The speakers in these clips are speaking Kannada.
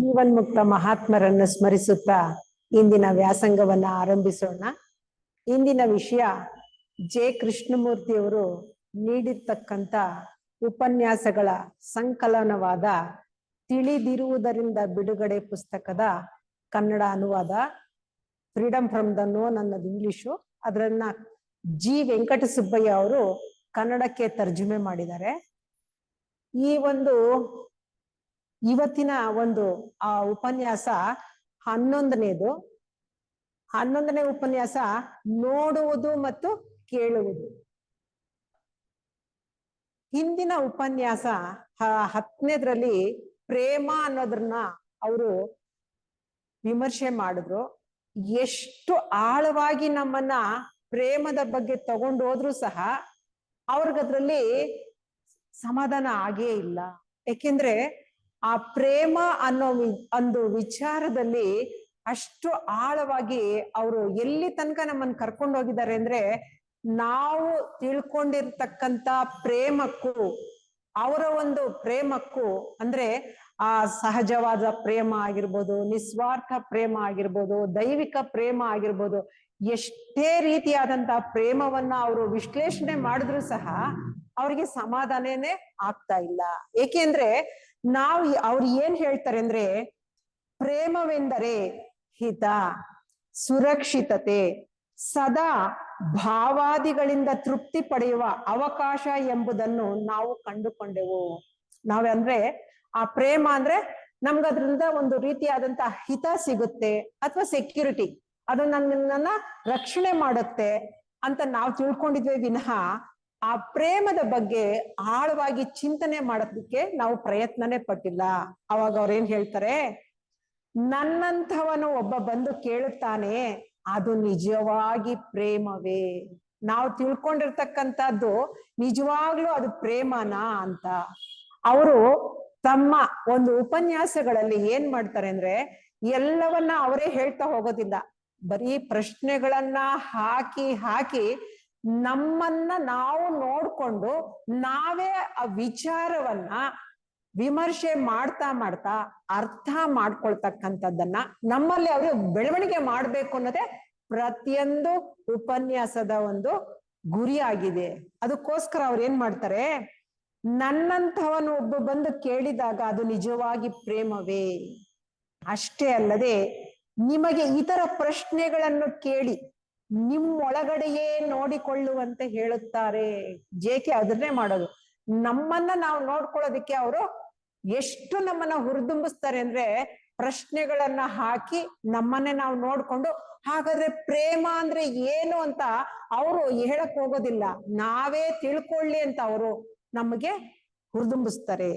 ಜೀವನ್ಮುಕ್ತ ಮಹಾತ್ಮರನ್ನು ಸ್ಮರಿಸುತ್ತಾ ಇಂದಿನ ವ್ಯಾಸಂಗವನ್ನ ಆರಂಭಿಸೋಣ. ಇಂದಿನ ವಿಷಯ ಜೆ ಕೃಷ್ಣಮೂರ್ತಿಯವರು ನೀಡಿರ್ತಕ್ಕಂಥ ಉಪನ್ಯಾಸಗಳ ಸಂಕಲನವಾದ ತಿಳಿದಿರುವುದರಿಂದ ಬಿಡುಗಡೆ ಪುಸ್ತಕದ ಕನ್ನಡ ಅನುವಾದ. ಫ್ರೀಡಮ್ ಫ್ರಮ್ ದ ನೋನ್ ಅನ್ನೋದು ಇಂಗ್ಲಿಷು, ಅದರನ್ನ ಜಿ ವೆಂಕಟಸುಬ್ಬಯ್ಯ ಅವರು ಕನ್ನಡಕ್ಕೆ ತರ್ಜುಮೆ ಮಾಡಿದ್ದಾರೆ. ಇವತ್ತಿನ ಉಪನ್ಯಾಸ 11ನೇ ಉಪನ್ಯಾಸ ನೋಡುವುದು ಮತ್ತು ಕೇಳುವುದು. ಹಿಂದಿನ ಉಪನ್ಯಾಸ 10ನೇದ್ರಲ್ಲಿ ಪ್ರೇಮ ಅನ್ನೋದನ್ನ ಅವರು ವಿಮರ್ಶೆ ಮಾಡಿದ್ರು. ಎಷ್ಟು ಆಳವಾಗಿ ನಮ್ಮನ್ನ ಪ್ರೇಮದ ಬಗ್ಗೆ ತಗೊಂಡು ಹೋದ್ರು ಸಹ ಅವ್ರಿಗದ್ರಲ್ಲಿ ಸಮಾಧಾನ ಆಗೇ ಇಲ್ಲ. ಯಾಕೆಂದ್ರೆ ಆ ಪ್ರೇಮ ಅನ್ನೋ ಒಂದು ವಿಚಾರದಲ್ಲಿ ಅಷ್ಟು ಆಳವಾಗಿ ಅವರು ಎಲ್ಲಿ ತನಕ ನಮ್ಮನ್ನು ಕರ್ಕೊಂಡು ಹೋಗಿದ್ದಾರೆ ಅಂದ್ರೆ, ನಾವು ತಿಳ್ಕೊಂಡಿರ್ತಕ್ಕಂಥ ಪ್ರೇಮಕ್ಕೂ ಅವರ ಒಂದು ಪ್ರೇಮಕ್ಕೂ ಅಂದ್ರೆ ಆ ಸಹಜವಾದ ಪ್ರೇಮ ಆಗಿರ್ಬೋದು, ನಿಸ್ವಾರ್ಥ ಪ್ರೇಮ ಆಗಿರ್ಬೋದು, ದೈವಿಕ ಪ್ರೇಮ ಆಗಿರ್ಬೋದು, ಎಷ್ಟೇ ರೀತಿಯಾದಂತಹ ಪ್ರೇಮವನ್ನ ಅವರು ವಿಶ್ಲೇಷಣೆ ಮಾಡಿದ್ರು ಸಹ ಅವ್ರಿಗೆ ಸಮಾಧಾನನೇ ಆಗ್ತಾ ಇಲ್ಲ. ಏಕೆಂದ್ರೆ ಅವ್ರು ಏನ್ ಹೇಳ್ತಾರೆ ಅಂದ್ರೆ, ಪ್ರೇಮವೆಂದರೆ ಹಿತ, ಸುರಕ್ಷಿತತೆ, ಸದಾ ಭಾವಾದಿಗಳಿಂದ ತೃಪ್ತಿ ಪಡೆಯುವ ಅವಕಾಶ ಎಂಬುದನ್ನು ನಾವು ಕಂಡುಕೊಂಡೆವು. ನಾವಂದ್ರೆ ಆ ಪ್ರೇಮ ಅಂದ್ರೆ ನಮ್ಗದ್ರಿಂದ ಒಂದು ರೀತಿಯಾದಂತಹ ಹಿತ ಸಿಗುತ್ತೆ ಅಥವಾ ಸೆಕ್ಯೂರಿಟಿ, ಅದು ನನ್ನನ್ನ ರಕ್ಷಣೆ ಮಾಡುತ್ತೆ ಅಂತ ನಾವು ತಿಳ್ಕೊಂಡಿದ್ವಿ ವಿನಃ ಆ ಪ್ರೇಮದ ಬಗ್ಗೆ ಆಳವಾಗಿ ಚಿಂತನೆ ಮಾಡೋದಕ್ಕೆ ನಾವು ಪ್ರಯತ್ನನೇ ಪಟ್ಟಿಲ್ಲ. ಅವಾಗ ಅವ್ರೇನ್ ಹೇಳ್ತಾರೆ, ನನ್ನಂಥವನು ಒಬ್ಬ ಬಂದು ಕೇಳುತ್ತಾನೆ, ಅದು ನಿಜವಾಗಿ ಪ್ರೇಮವೇ? ನಾವು ತಿಳ್ಕೊಂಡಿರ್ತಕ್ಕಂಥದ್ದು ನಿಜವಾಗ್ಲೂ ಅದು ಪ್ರೇಮನಾ ಅಂತ ಅವರು ತಮ್ಮ ಒಂದು ಉಪನ್ಯಾಸಗಳಲ್ಲಿ ಏನ್ ಮಾಡ್ತಾರೆ ಅಂದ್ರೆ, ಎಲ್ಲವನ್ನ ಅವರೇ ಹೇಳ್ತಾ ಹೋಗೋದಿಲ್ಲ, ಬರೀ ಪ್ರಶ್ನೆಗಳನ್ನ ಹಾಕಿ ನಮ್ಮನ್ನ ನಾವು ನೋಡ್ಕೊಂಡು ನಾವೇ ಆ ವಿಚಾರವನ್ನ ವಿಮರ್ಶೆ ಮಾಡ್ತಾ ಅರ್ಥ ಮಾಡ್ಕೊಳ್ತಕ್ಕಂಥದ್ದನ್ನ ನಮ್ಮಲ್ಲಿ ಅವರು ಬೆಳವಣಿಗೆ ಮಾಡ್ಬೇಕು ಅನ್ನೋದೇ ಪ್ರತಿಯೊಂದು ಉಪನ್ಯಾಸದ ಒಂದು ಗುರಿ ಆಗಿದೆ. ಅದಕ್ಕೋಸ್ಕರ ಅವ್ರು ಏನ್ ಮಾಡ್ತಾರೆ, ನನ್ನಂಥವನು ಒಬ್ಬ ಬಂದು ಕೇಳಿದಾಗ ಅದು ನಿಜವಾಗಿ ಪ್ರೇಮವೇ? ಅಷ್ಟೇ ಅಲ್ಲದೆ ನಿಮಗೆ ಇತರ ಪ್ರಶ್ನೆಗಳನ್ನು ಕೇಳಿ ನಿಮ್ಮೊಳಗಡೆಯೇ ನೋಡಿಕೊಳ್ಳುವಂತೆ ಹೇಳುತ್ತಾರೆ. ಜೇಕೆ ಅದನ್ನೇ ಮಾಡೋದು, ನಮ್ಮನ್ನ ನಾವು ನೋಡ್ಕೊಳ್ಳೋದಿಕ್ಕೆ ಅವರು ಎಷ್ಟು ನಮ್ಮನ್ನ ಹುರಿದುಂಬಿಸ್ತಾರೆ ಅಂದ್ರೆ, ಪ್ರಶ್ನೆಗಳನ್ನ ಹಾಕಿ ನಮ್ಮನ್ನೇ ನಾವು ನೋಡ್ಕೊಂಡು, ಹಾಗಾದ್ರೆ ಪ್ರೇಮ ಅಂದ್ರೆ ಏನು ಅಂತ ಅವರು ಹೇಳಕ್ ಹೋಗೋದಿಲ್ಲ, ನಾವೇ ತಿಳ್ಕೊಳ್ಳಿ ಅಂತ ಅವರು ನಮಗೆ ಹುರಿದುಂಬಿಸ್ತಾರೆ.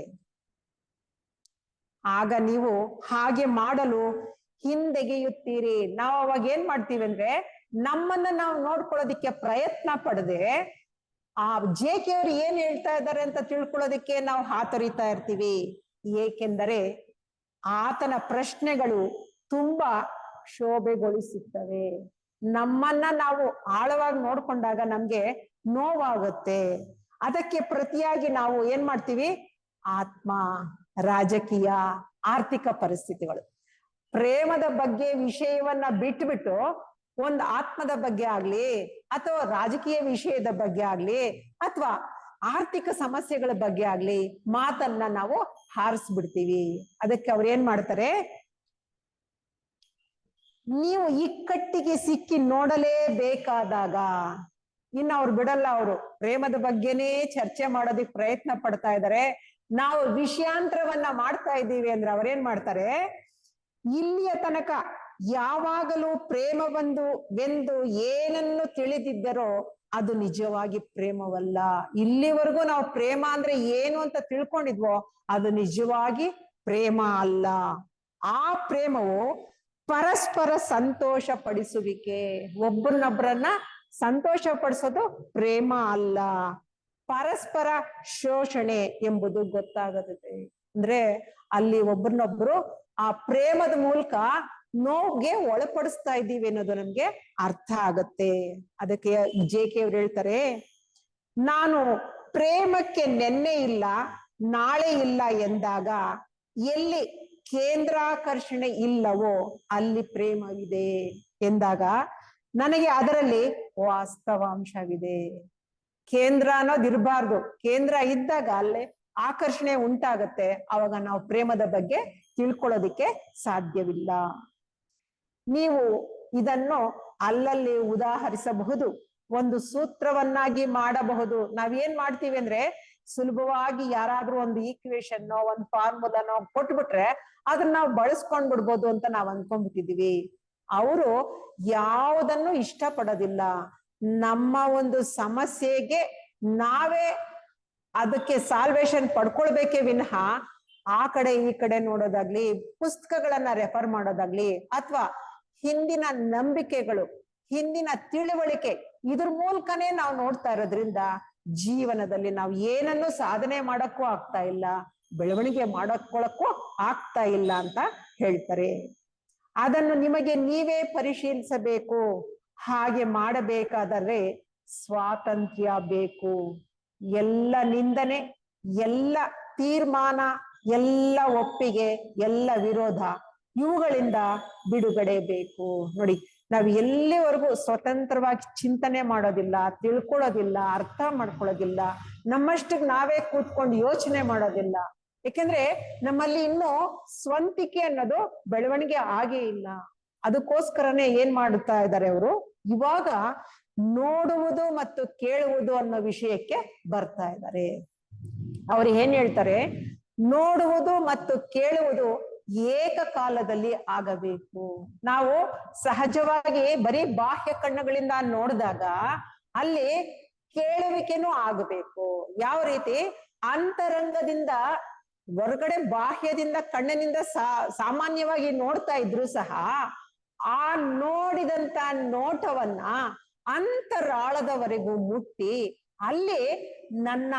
ಆಗ ನೀವು ಹಾಗೆ ಮಾಡಲು ಹಿಂದೆಗೆಯುತ್ತೀರಿ. ನಾವು ಅವಾಗ ಏನ್ ಮಾಡ್ತೀವಿ ಅಂದ್ರೆ, ನಮ್ಮನ್ನ ನಾವು ನೋಡ್ಕೊಳ್ಳೋದಿಕ್ಕೆ ಪ್ರಯತ್ನ ಪಡದೆ ಆ ಜೆ.ಕೆ. ಅವ್ರು ಏನ್ ಹೇಳ್ತಾ ಇದ್ದಾರೆ ಅಂತ ತಿಳ್ಕೊಳ್ಳೋದಿಕ್ಕೆ ನಾವು ಹಾತೊರಿತಾ ಇರ್ತೀವಿ. ಏಕೆಂದರೆ ಆತನ ಪ್ರಶ್ನೆಗಳು ತುಂಬಾ ಶೋಭೆಗೊಳಿಸುತ್ತವೆ. ನಮ್ಮನ್ನ ನಾವು ಆಳವಾಗಿ ನೋಡ್ಕೊಂಡಾಗ ನಮ್ಗೆ ನೋವಾಗುತ್ತೆ. ಅದಕ್ಕೆ ಪ್ರತಿಯಾಗಿ ನಾವು ಏನ್ ಮಾಡ್ತೀವಿ, ಆತ್ಮ, ರಾಜಕೀಯ, ಆರ್ಥಿಕ ಪರಿಸ್ಥಿತಿಗಳು, ಪ್ರೇಮದ ಬಗ್ಗೆ ವಿಷಯವನ್ನ ಬಿಟ್ಬಿಟ್ಟು ಒಂದು ಆತ್ಮದ ಬಗ್ಗೆ ಆಗ್ಲಿ ಅಥವಾ ರಾಜಕೀಯ ವಿಷಯದ ಬಗ್ಗೆ ಆಗ್ಲಿ ಅಥವಾ ಆರ್ಥಿಕ ಸಮಸ್ಯೆಗಳ ಬಗ್ಗೆ ಆಗ್ಲಿ ಮಾತನ್ನ ನಾವು ಹಾರಿಸ್ಬಿಡ್ತೀವಿ. ಅದಕ್ಕೆ ಅವ್ರು ಏನ್ ಮಾಡ್ತಾರೆ, ನೀವು ಇಕ್ಕಟ್ಟಿಗೆ ಸಿಕ್ಕಿ ನೋಡಲೇಬೇಕಾದಾಗ ಇನ್ನು ಅವ್ರು ಬಿಡಲ್ಲ. ಅವರು ಪ್ರೇಮದ ಬಗ್ಗೆನೇ ಚರ್ಚೆ ಮಾಡೋದಿಕ್ ಪ್ರಯತ್ನ ಪಡ್ತಾ ಇದ್ದಾರೆ. ನಾವು ವಿಷಯಾಂತರವನ್ನ ಮಾಡ್ತಾ ಇದ್ದೀವಿ ಅಂದ್ರೆ ಅವ್ರೇನ್ ಮಾಡ್ತಾರೆ, ಇಲ್ಲಿಯ ತನಕ ಯಾವಾಗಲೂ ಪ್ರೇಮವೆಂದು ಏನನ್ನು ತಿಳಿದಿದ್ದರೋ ಅದು ನಿಜವಾಗಿ ಪ್ರೇಮವಲ್ಲ. ಇಲ್ಲಿವರೆಗೂ ನಾವು ಪ್ರೇಮ ಅಂದ್ರೆ ಏನು ಅಂತ ತಿಳ್ಕೊಂಡಿದ್ವೋ ಅದು ನಿಜವಾಗಿ ಪ್ರೇಮ ಅಲ್ಲ. ಆ ಪ್ರೇಮವು ಪರಸ್ಪರ ಸಂತೋಷ ಪಡಿಸುವಿಕೆ, ಒಬ್ಬರನ್ನೊಬ್ಬರನ್ನ ಸಂತೋಷ ಪಡಿಸೋದು ಪ್ರೇಮ ಅಲ್ಲ. ಪರಸ್ಪರ ಶೋಷಣೆ ಎಂಬುದು ಗೊತ್ತಾಗುತ್ತೆ. ಅಂದ್ರೆ ಅಲ್ಲಿ ಒಬ್ಬರನ್ನೊಬ್ರು ಆ ಪ್ರೇಮದ ಮೂಲಕ ನೋವ್ಗೆ ಒಳಪಡಿಸ್ತಾ ಇದ್ದೀವಿ ಅನ್ನೋದು ನಮ್ಗೆ ಅರ್ಥ ಆಗತ್ತೆ. ಅದಕ್ಕೆ ಜೆ.ಕೆ. ಅವ್ರು ಹೇಳ್ತಾರೆ, ನಾನು ಪ್ರೇಮಕ್ಕೆ ನೆನ್ನೆ ಇಲ್ಲ ನಾಳೆ ಇಲ್ಲ ಎಂದಾಗ ಎಲ್ಲಿ ಕೇಂದ್ರಾಕರ್ಷಣೆ ಇಲ್ಲವೋ ಅಲ್ಲಿ ಪ್ರೇಮವಿದೆ ಎಂದಾಗ ನನಗೆ ಅದರಲ್ಲಿ ವಾಸ್ತವಾಂಶವಿದೆ. ಕೇಂದ್ರ ಅನ್ನೋದು ಇರಬಾರ್ದು, ಕೇಂದ್ರ ಇದ್ದಾಗ ಅಲ್ಲೇ ಆಕರ್ಷಣೆ ಉಂಟಾಗತ್ತೆ. ಅವಾಗ ನಾವು ಪ್ರೇಮದ ಬಗ್ಗೆ ತಿಳ್ಕೊಳ್ಳೋದಿಕ್ಕೆ ಸಾಧ್ಯವಿಲ್ಲ. ನೀವು ಇದನ್ನು ಅಲ್ಲಲ್ಲಿ ಉದಾಹರಿಸಬಹುದು, ಒಂದು ಸೂತ್ರವನ್ನಾಗಿ ಮಾಡಬಹುದು. ನಾವೇನ್ ಮಾಡ್ತೀವಿ ಅಂದ್ರೆ ಸುಲಭವಾಗಿ ಯಾರಾದ್ರೂ ಒಂದು ಈಕ್ವೇಶನ್ ಒಂದು ಫಾರ್ಮುಲಾನೋ ಕೊಟ್ಬಿಟ್ರೆ ಅದನ್ನ ನಾವು ಬಳಸ್ಕೊಂಡ್ ಬಿಡ್ಬೋದು ಅಂತ ನಾವ್ ಅನ್ಕೊಂಡ್ಬಿಟ್ಟಿದೀವಿ. ಅವರು ಯಾವುದನ್ನು ಇಷ್ಟಪಡೋದಿಲ್ಲ. ನಮ್ಮ ಒಂದು ಸಮಸ್ಯೆಗೆ ನಾವೇ ಅದಕ್ಕೆ ಸಾಲ್ವೇಶನ್ ಪಡ್ಕೊಳ್ಬೇಕೇ ವಿನಃ ಆ ಕಡೆ ಈ ಕಡೆ ನೋಡೋದಾಗ್ಲಿ, ಪುಸ್ತಕಗಳನ್ನ ರೆಫರ್ ಮಾಡೋದಾಗ್ಲಿ, ಅಥವಾ ಹಿಂದಿನ ನಂಬಿಕೆಗಳು, ಹಿಂದಿನ ತಿಳುವಳಿಕೆ, ಇದ್ರ ಮೂಲಕನೇ ನಾವು ನೋಡ್ತಾ ಇರೋದ್ರಿಂದ ಜೀವನದಲ್ಲಿ ನಾವು ಏನನ್ನು ಸಾಧನೆ ಮಾಡಕ್ಕೂ ಆಗ್ತಾ ಇಲ್ಲ, ಬೆಳವಣಿಗೆ ಮಾಡಕೊಳ್ಳಕ್ಕೂ ಆಗ್ತಾ ಇಲ್ಲ ಅಂತ ಹೇಳ್ತಾರೆ. ಅದನ್ನು ನಿಮಗೆ ನೀವೇ ಪರಿಶೀಲಿಸಬೇಕು. ಹಾಗೆ ಮಾಡಬೇಕಾದರೆ ಸ್ವಾತಂತ್ರ್ಯ ಬೇಕು. ಎಲ್ಲ ನಿಂದನೆ, ಎಲ್ಲ ತೀರ್ಮಾನ, ಎಲ್ಲ ಒಪ್ಪಿಗೆ, ಎಲ್ಲ ವಿರೋಧ, ಇವುಗಳಿಂದ ಬಿಡುಗಡೆ ಬೇಕು. ನೋಡಿ, ನಾವು ಎಲ್ಲಿವರೆಗೂ ಸ್ವತಂತ್ರವಾಗಿ ಚಿಂತನೆ ಮಾಡೋದಿಲ್ಲ, ತಿಳ್ಕೊಳ್ಳೋದಿಲ್ಲ, ಅರ್ಥ ಮಾಡ್ಕೊಳ್ಳೋದಿಲ್ಲ, ನಮ್ಮಷ್ಟಕ್ಕೆ ನಾವೇ ಕೂತ್ಕೊಂಡು ಯೋಚನೆ ಮಾಡೋದಿಲ್ಲ, ಯಾಕೆಂದ್ರೆ ನಮ್ಮಲ್ಲಿ ಇನ್ನೂ ಸ್ವಂತಿಕೆ ಅನ್ನೋದು ಬೆಳವಣಿಗೆ ಆಗೇ ಇಲ್ಲ. ಅದಕ್ಕೋಸ್ಕರನೇ ಏನ್ ಮಾಡುತ್ತಾ ಇದ್ದಾರೆ ಅವರು, ಇವಾಗ ನೋಡುವುದು ಮತ್ತು ಕೇಳುವುದು ಅನ್ನೋ ವಿಷಯಕ್ಕೆ ಬರ್ತಾ ಇದ್ದಾರೆ. ಅವ್ರು ಏನ್ ಹೇಳ್ತಾರೆ, ನೋಡುವುದು ಮತ್ತು ಕೇಳುವುದು ಏಕಕಾಲದಲ್ಲಿ ಆಗಬೇಕು. ನಾವು ಸಹಜವಾಗಿ ಬರೀ ಬಾಹ್ಯ ಕಣ್ಣುಗಳಿಂದ ನೋಡಿದಾಗ ಅಲ್ಲಿ ಕೇಳುವಿಕೆನೂ ಆಗಬೇಕು. ಯಾವ ರೀತಿ ಅಂತರಂಗದಿಂದ ಹೊರಗಡೆ ಬಾಹ್ಯದಿಂದ ಕಣ್ಣಿನಿಂದ ಸಾಮಾನ್ಯವಾಗಿ ನೋಡ್ತಾ ಇದ್ರು ಸಹ ಆ ನೋಡಿದಂತ ನೋಟವನ್ನ ಅಂತರಾಳದವರೆಗೂ ಮುಟ್ಟಿ ಅಲ್ಲಿ ನನ್ನ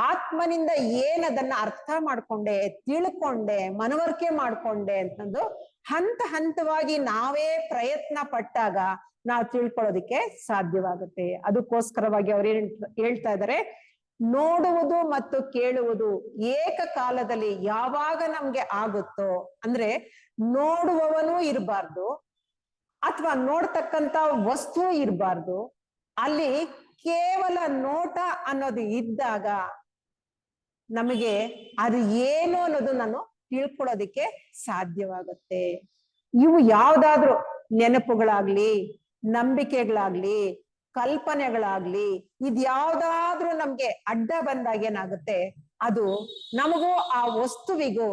ಆತ್ಮನಿಂದ ಏನದನ್ನ ಅರ್ಥ ಮಾಡ್ಕೊಂಡೆ, ತಿಳ್ಕೊಂಡೆ, ಮನವರಿಕೆ ಮಾಡ್ಕೊಂಡೆ ಅಂತಂದು ಹಂತ ಹಂತವಾಗಿ ನಾವೇ ಪ್ರಯತ್ನ ಪಟ್ಟಾಗ ನಾವು ತಿಳ್ಕೊಳ್ಳೋದಿಕ್ಕೆ ಸಾಧ್ಯವಾಗುತ್ತೆ. ಅದಕ್ಕೋಸ್ಕರವಾಗಿ ಅವ್ರು ಹೇಳ್ತಾ ಇದ್ದಾರೆ, ನೋಡುವುದು ಮತ್ತು ಕೇಳುವುದು ಏಕಕಾಲದಲ್ಲಿ ಯಾವಾಗ ನಮ್ಗೆ ಆಗುತ್ತೋ, ಅಂದ್ರೆ ನೋಡುವವನೂ ಇರಬಾರ್ದು ಅಥವಾ ನೋಡ್ತಕ್ಕಂತ ವಸ್ತು ಇರಬಾರ್ದು, ಅಲ್ಲಿ ಕೇವಲ ನೋಟ ಅನ್ನೋದು ಇದ್ದಾಗ ನಮಗೆ ಅದು ಏನು ಅನ್ನೋದು ನಾನು ತಿಳ್ಕೊಳ್ಳೋದಿಕ್ಕೆ ಸಾಧ್ಯವಾಗುತ್ತೆ. ಇವು ಯಾವ್ದಾದ್ರು ನೆನಪುಗಳಾಗ್ಲಿ, ನಂಬಿಕೆಗಳಾಗ್ಲಿ, ಕಲ್ಪನೆಗಳಾಗ್ಲಿ, ಇದ್ಯಾವ್ದಾದ್ರೂ ನಮ್ಗೆ ಅಡ್ಡ ಬಂದಾಗ ಏನಾಗುತ್ತೆ, ಅದು ನಮಗೂ ಆ ವಸ್ತುವಿಗೂ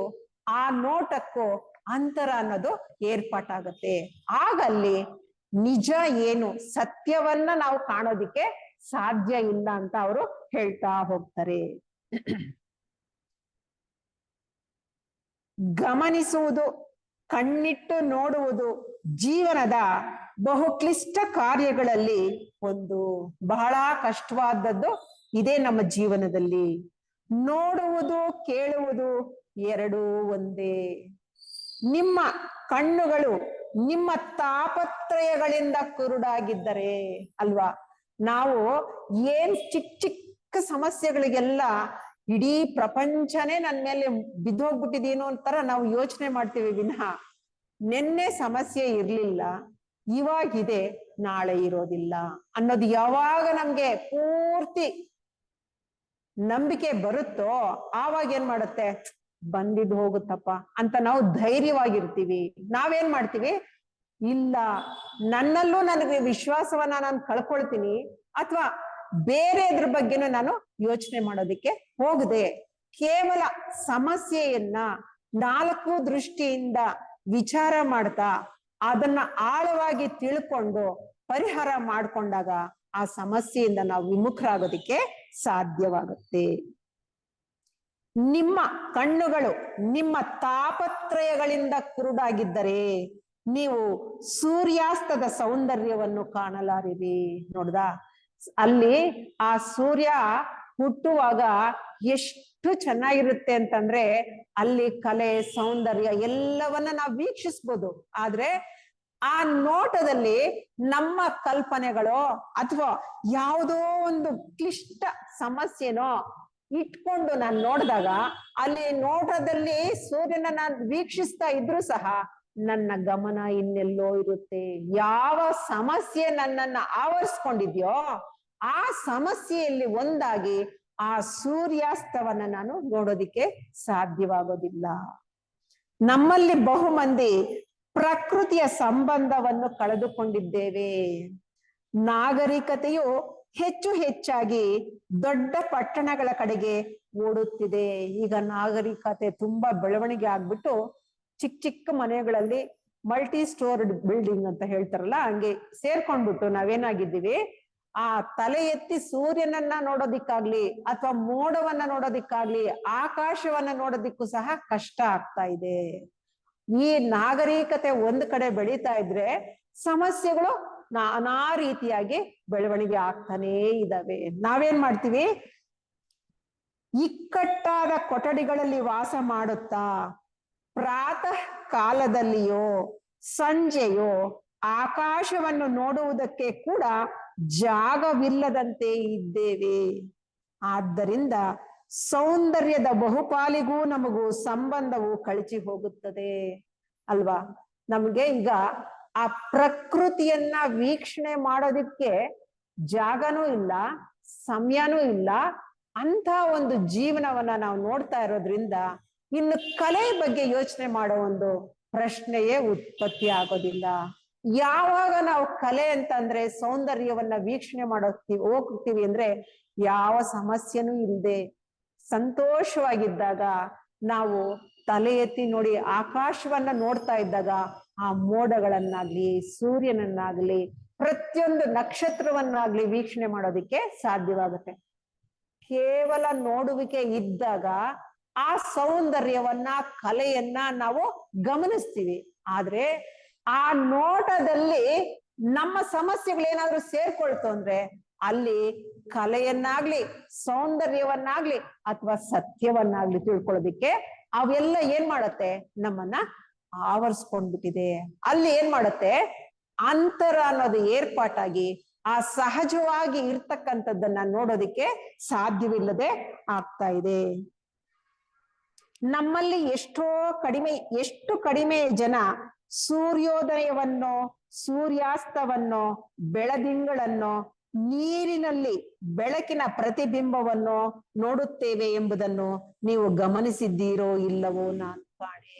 ಆ ನೋಟಕ್ಕೂ ಅಂತರ ಅನ್ನೋದು ಏರ್ಪಾಟಾಗತ್ತೆ. ಆಗಲ್ಲಿ ನಿಜ ಏನು, ಸತ್ಯವನ್ನ ನಾವು ಕಾಣೋದಿಕ್ಕೆ ಸಾಧ್ಯ ಇಲ್ಲ ಅಂತ ಅವರು ಹೇಳ್ತಾ ಹೋಗ್ತಾರೆ. ಗಮನಿಸುವುದು, ಕಣ್ಣಿಟ್ಟು ನೋಡುವುದು ಜೀವನದ ಬಹುಕ್ಲಿಷ್ಟ ಕಾರ್ಯಗಳಲ್ಲಿ ಒಂದು. ಬಹಳ ಕಷ್ಟವಾದದ್ದು ಇದೇ ನಮ್ಮ ಜೀವನದಲ್ಲಿ. ನೋಡುವುದು ಕೇಳುವುದು ಎರಡೂ ಒಂದೇ. ನಿಮ್ಮ ಕಣ್ಣುಗಳು ನಿಮ್ಮ ತಾಪತ್ರಯಗಳಿಂದ ಕುರುಡಾಗಿದ್ದರೆ ಅಲ್ವಾ, ನಾವು ಏನ್ ಚಿಕ್ಕ ಚಿಕ್ಕ ಸಮಸ್ಯೆಗಳಿಗೆಲ್ಲ ಇಡೀ ಪ್ರಪಂಚನೇ ನನ್ನ ಮೇಲೆ ಬಿದ್ದೋಗ್ಬಿಟ್ಟಿದೀನೋ ಅಂತಾರ ನಾವು ಯೋಚನೆ ಮಾಡ್ತೀವಿ ವಿನಃ ನಿನ್ನೆ ಸಮಸ್ಯೆ ಇರ್ಲಿಲ್ಲ, ಇವಾಗಿದೆ, ನಾಳೆ ಇರೋದಿಲ್ಲ ಅನ್ನೋದು ಯಾವಾಗ ನಮ್ಗೆ ಪೂರ್ತಿ ನಂಬಿಕೆ ಬರುತ್ತೋ ಆವಾಗ ಏನ್ ಮಾಡುತ್ತೆ, ಬಂದಿದ್ದು ಹೋಗುತ್ತಪ್ಪ ಅಂತ ನಾವು ಧೈರ್ಯವಾಗಿರ್ತೀವಿ. ನಾವೇನ್ ಮಾಡ್ತೀವಿ, ಇಲ್ಲ ನನ್ನಲ್ಲೂ ನನಗೆ ವಿಶ್ವಾಸವನ್ನ ನಾನು ಕಳ್ಕೊಳ್ತೀನಿ, ಅಥವಾ ಬೇರೆದ್ರ ಬಗ್ಗೆನೂ ನಾನು ಯೋಚನೆ ಮಾಡೋದಿಕ್ಕೆ ಹೋಗದೆ ಕೇವಲ ಸಮಸ್ಯೆಯನ್ನ 4 ದೃಷ್ಟಿಯಿಂದ ವಿಚಾರ ಮಾಡ್ತಾ ಅದನ್ನ ಆಳವಾಗಿ ತಿಳ್ಕೊಂಡು ಪರಿಹಾರ ಮಾಡ್ಕೊಂಡಾಗ ಆ ಸಮಸ್ಯೆಯಿಂದ ನಾವು ವಿಮುಖರಾಗೋದಿಕ್ಕೆ ಸಾಧ್ಯವಾಗುತ್ತೆ. ನಿಮ್ಮ ಕಣ್ಣುಗಳು ನಿಮ್ಮ ತಾಪತ್ರಯಗಳಿಂದ ಕುರುಡಾಗಿದ್ದರೆ ನೀವು ಸೂರ್ಯಾಸ್ತದ ಸೌಂದರ್ಯವನ್ನು ಕಾಣಲಾರಿರಿ. ನೋಡ್ದ, ಅಲ್ಲಿ ಆ ಸೂರ್ಯ ಹುಟ್ಟುವಾಗ ಎಷ್ಟು ಚೆನ್ನಾಗಿರುತ್ತೆ ಅಂತಂದ್ರೆ ಅಲ್ಲಿ ಕಲೆ, ಸೌಂದರ್ಯ ಎಲ್ಲವನ್ನ ನಾವು ವೀಕ್ಷಿಸ್ಬೋದು. ಆದ್ರೆ ಆ ನೋಟದಲ್ಲಿ ನಮ್ಮ ಕಲ್ಪನೆಗಳೋ ಅಥವಾ ಯಾವುದೋ ಒಂದು ಕ್ಲಿಷ್ಟ ಸಮಸ್ಯೆನೋ ಇಟ್ಕೊಂಡು ನಾನು ನೋಡಿದಾಗ ಅಲ್ಲಿ ನೋಟದಲ್ಲಿ ಸೂರ್ಯನ ನಾನು ವೀಕ್ಷಿಸ್ತಾ ಇದ್ರು ಸಹ ನನ್ನ ಗಮನ ಇನ್ನೆಲ್ಲೋ ಇರುತ್ತೆ. ಯಾವ ಸಮಸ್ಯೆ ನನ್ನನ್ನ ಆವರಿಸ್ಕೊಂಡಿದ್ಯೋ ಆ ಸಮಸ್ಯೆಯಲ್ಲಿ ಒಂದಾಗಿ ಆ ಸೂರ್ಯಾಸ್ತವನ್ನ ನಾನು ನೋಡೋದಿಕ್ಕೆ ಸಾಧ್ಯವಾಗೋದಿಲ್ಲ. ನಮ್ಮಲ್ಲಿ ಬಹುಮಂದಿ ಪ್ರಕೃತಿಯ ಸಂಬಂಧವನ್ನು ಕಳೆದುಕೊಂಡಿದ್ದೇವೆ. ನಾಗರಿಕತೆಯು ಹೆಚ್ಚು ಹೆಚ್ಚಾಗಿ ದೊಡ್ಡ ಪಟ್ಟಣಗಳ ಕಡೆಗೆ ಓಡುತ್ತಿದೆ. ಈಗ ನಾಗರಿಕತೆ ತುಂಬಾ ಬೆಳವಣಿಗೆ ಆಗ್ಬಿಟ್ಟು ಚಿಕ್ಕ ಚಿಕ್ಕ ಮನೆಗಳಲ್ಲಿ ಮಲ್ಟಿ ಸ್ಟೋರ್ಡ್ ಬಿಲ್ಡಿಂಗ್ ಅಂತ ಹೇಳ್ತಾರಲ್ಲ, ಹಂಗೆ ಸೇರ್ಕೊಂಡ್ಬಿಟ್ಟು ನಾವೇನಾಗಿದ್ದೀವಿ, ಆ ತಲೆ ಎತ್ತಿ ಸೂರ್ಯನನ್ನ ನೋಡೋದಿಕ್ಕಾಗ್ಲಿ ಅಥವಾ ಮೋಡವನ್ನ ನೋಡೋದಿಕ್ಕಾಗ್ಲಿ ಆಕಾಶವನ್ನ ನೋಡೋದಿಕ್ಕೂ ಸಹ ಕಷ್ಟ ಆಗ್ತಾ ಇದೆ. ಈ ನಾಗರಿಕತೆ ಒಂದ್ ಕಡೆ ಬೆಳೀತಾ ಇದ್ರೆ ಸಮಸ್ಯೆಗಳು ನಾನಾ ರೀತಿಯಾಗಿ ಬೆಳವಣಿಗೆ ಆಗ್ತಾನೇ ಇದಾವೆ. ನಾವೇನ್ ಮಾಡ್ತೀವಿ, ಇಕ್ಕಟ್ಟಾದ ಕೊಠಡಿಗಳಲ್ಲಿ ವಾಸ ಮಾಡುತ್ತಾ ಪ್ರಾತಃ ಕಾಲದಲ್ಲಿಯೋ ಸಂಜೆಯೋ ಆಕಾಶವನ್ನು ನೋಡುವುದಕ್ಕೆ ಕೂಡ ಜಾಗವಿಲ್ಲದಂತೆ ಇದ್ದೇವೆ. ಆದ್ದರಿಂದ ಸೌಂದರ್ಯದ ಬಹುಪಾಲಿಗೂ ನಮಗೂ ಸಂಬಂಧವು ಕಳಚಿ ಹೋಗುತ್ತದೆ ಅಲ್ವಾ. ನಮ್ಗೆ ಈಗ ಆ ಪ್ರಕೃತಿಯನ್ನ ವೀಕ್ಷಣೆ ಮಾಡೋದಿಕ್ಕೆ ಜಾಗನೂ ಇಲ್ಲ, ಸಮಯನೂ ಇಲ್ಲ. ಅಂತ ಒಂದು ಜೀವನವನ್ನ ನಾವು ನೋಡ್ತಾ ಇರೋದ್ರಿಂದ ಇನ್ನು ಕಲೆ ಬಗ್ಗೆ ಯೋಚನೆ ಮಾಡೋ ಒಂದು ಪ್ರಶ್ನೆಯೇ ಉತ್ಪತ್ತಿ ಆಗೋದಿಲ್ಲ. ಯಾವಾಗ ನಾವು ಕಲೆ ಅಂತಂದ್ರೆ ಸೌಂದರ್ಯವನ್ನ ವೀಕ್ಷಣೆ ಹೋಗ್ತೀವಿ ಅಂದ್ರೆ ಯಾವ ಸಮಸ್ಯೆನೂ ಇಲ್ಲದೆ ಸಂತೋಷವಾಗಿದ್ದಾಗ, ನಾವು ತಲೆ ಎತ್ತಿ ನೋಡಿ ಆಕಾಶವನ್ನ ನೋಡ್ತಾ ಇದ್ದಾಗ ಆ ಮೋಡಗಳನ್ನಾಗ್ಲಿ ಸೂರ್ಯನನ್ನಾಗ್ಲಿ ಪ್ರತಿಯೊಂದು ನಕ್ಷತ್ರವನ್ನಾಗ್ಲಿ ವೀಕ್ಷಣೆ ಮಾಡೋದಿಕ್ಕೆ ಸಾಧ್ಯವಾಗುತ್ತೆ. ಕೇವಲ ನೋಡುವಿಕೆ ಇದ್ದಾಗ ಆ ಸೌಂದರ್ಯವನ್ನ ಕಲೆಯನ್ನ ನಾವು ಗಮನಿಸ್ತೀವಿ. ಆದ್ರೆ ಆ ನೋಟದಲ್ಲಿ ನಮ್ಮ ಸಮಸ್ಯೆಗಳೇನಾದ್ರೂ ಸೇರ್ಕೊಳ್ತು ಅಂದ್ರೆ ಅಲ್ಲಿ ಕಲೆಯನ್ನಾಗ್ಲಿ ಸೌಂದರ್ಯವನ್ನಾಗ್ಲಿ ಅಥವಾ ಸತ್ಯವನ್ನಾಗ್ಲಿ ತಿಳ್ಕೊಳ್ಳೋದಿಕ್ಕೆ ಅವೆಲ್ಲ ಏನ್ ಮಾಡತ್ತೆ, ನಮ್ಮನ್ನ ಆವರಿಸ್ಕೊಂಡ್ಬಿಟ್ಟಿದೆ. ಅಲ್ಲಿ ಏನ್ ಮಾಡತ್ತೆ, ಅಂತರ ಅನ್ನೋದು ಏರ್ಪಾಟಾಗಿ ಆ ಸಹಜವಾಗಿ ಇರ್ತಕ್ಕಂಥದ್ದನ್ನ ನೋಡೋದಿಕ್ಕೆ ಸಾಧ್ಯವಿಲ್ಲದೆ ಆಗ್ತಾ ಇದೆ. ನಮ್ಮಲ್ಲಿ ಎಷ್ಟು ಕಡಿಮೆ ಜನ ಸೂರ್ಯೋದಯವನ್ನೋ ಸೂರ್ಯಾಸ್ತವನ್ನೋ ಬೆಳದಿಂಗಳನ್ನೋ ನೀರಿನಲ್ಲಿ ಬೆಳಕಿನ ಪ್ರತಿಬಿಂಬವನ್ನು ನೋಡುತ್ತೇವೆ ಎಂಬುದನ್ನು ನೀವು ಗಮನಿಸಿದ್ದೀರೋ ಇಲ್ಲವೋ ನಾನು ಕಾಣೆ.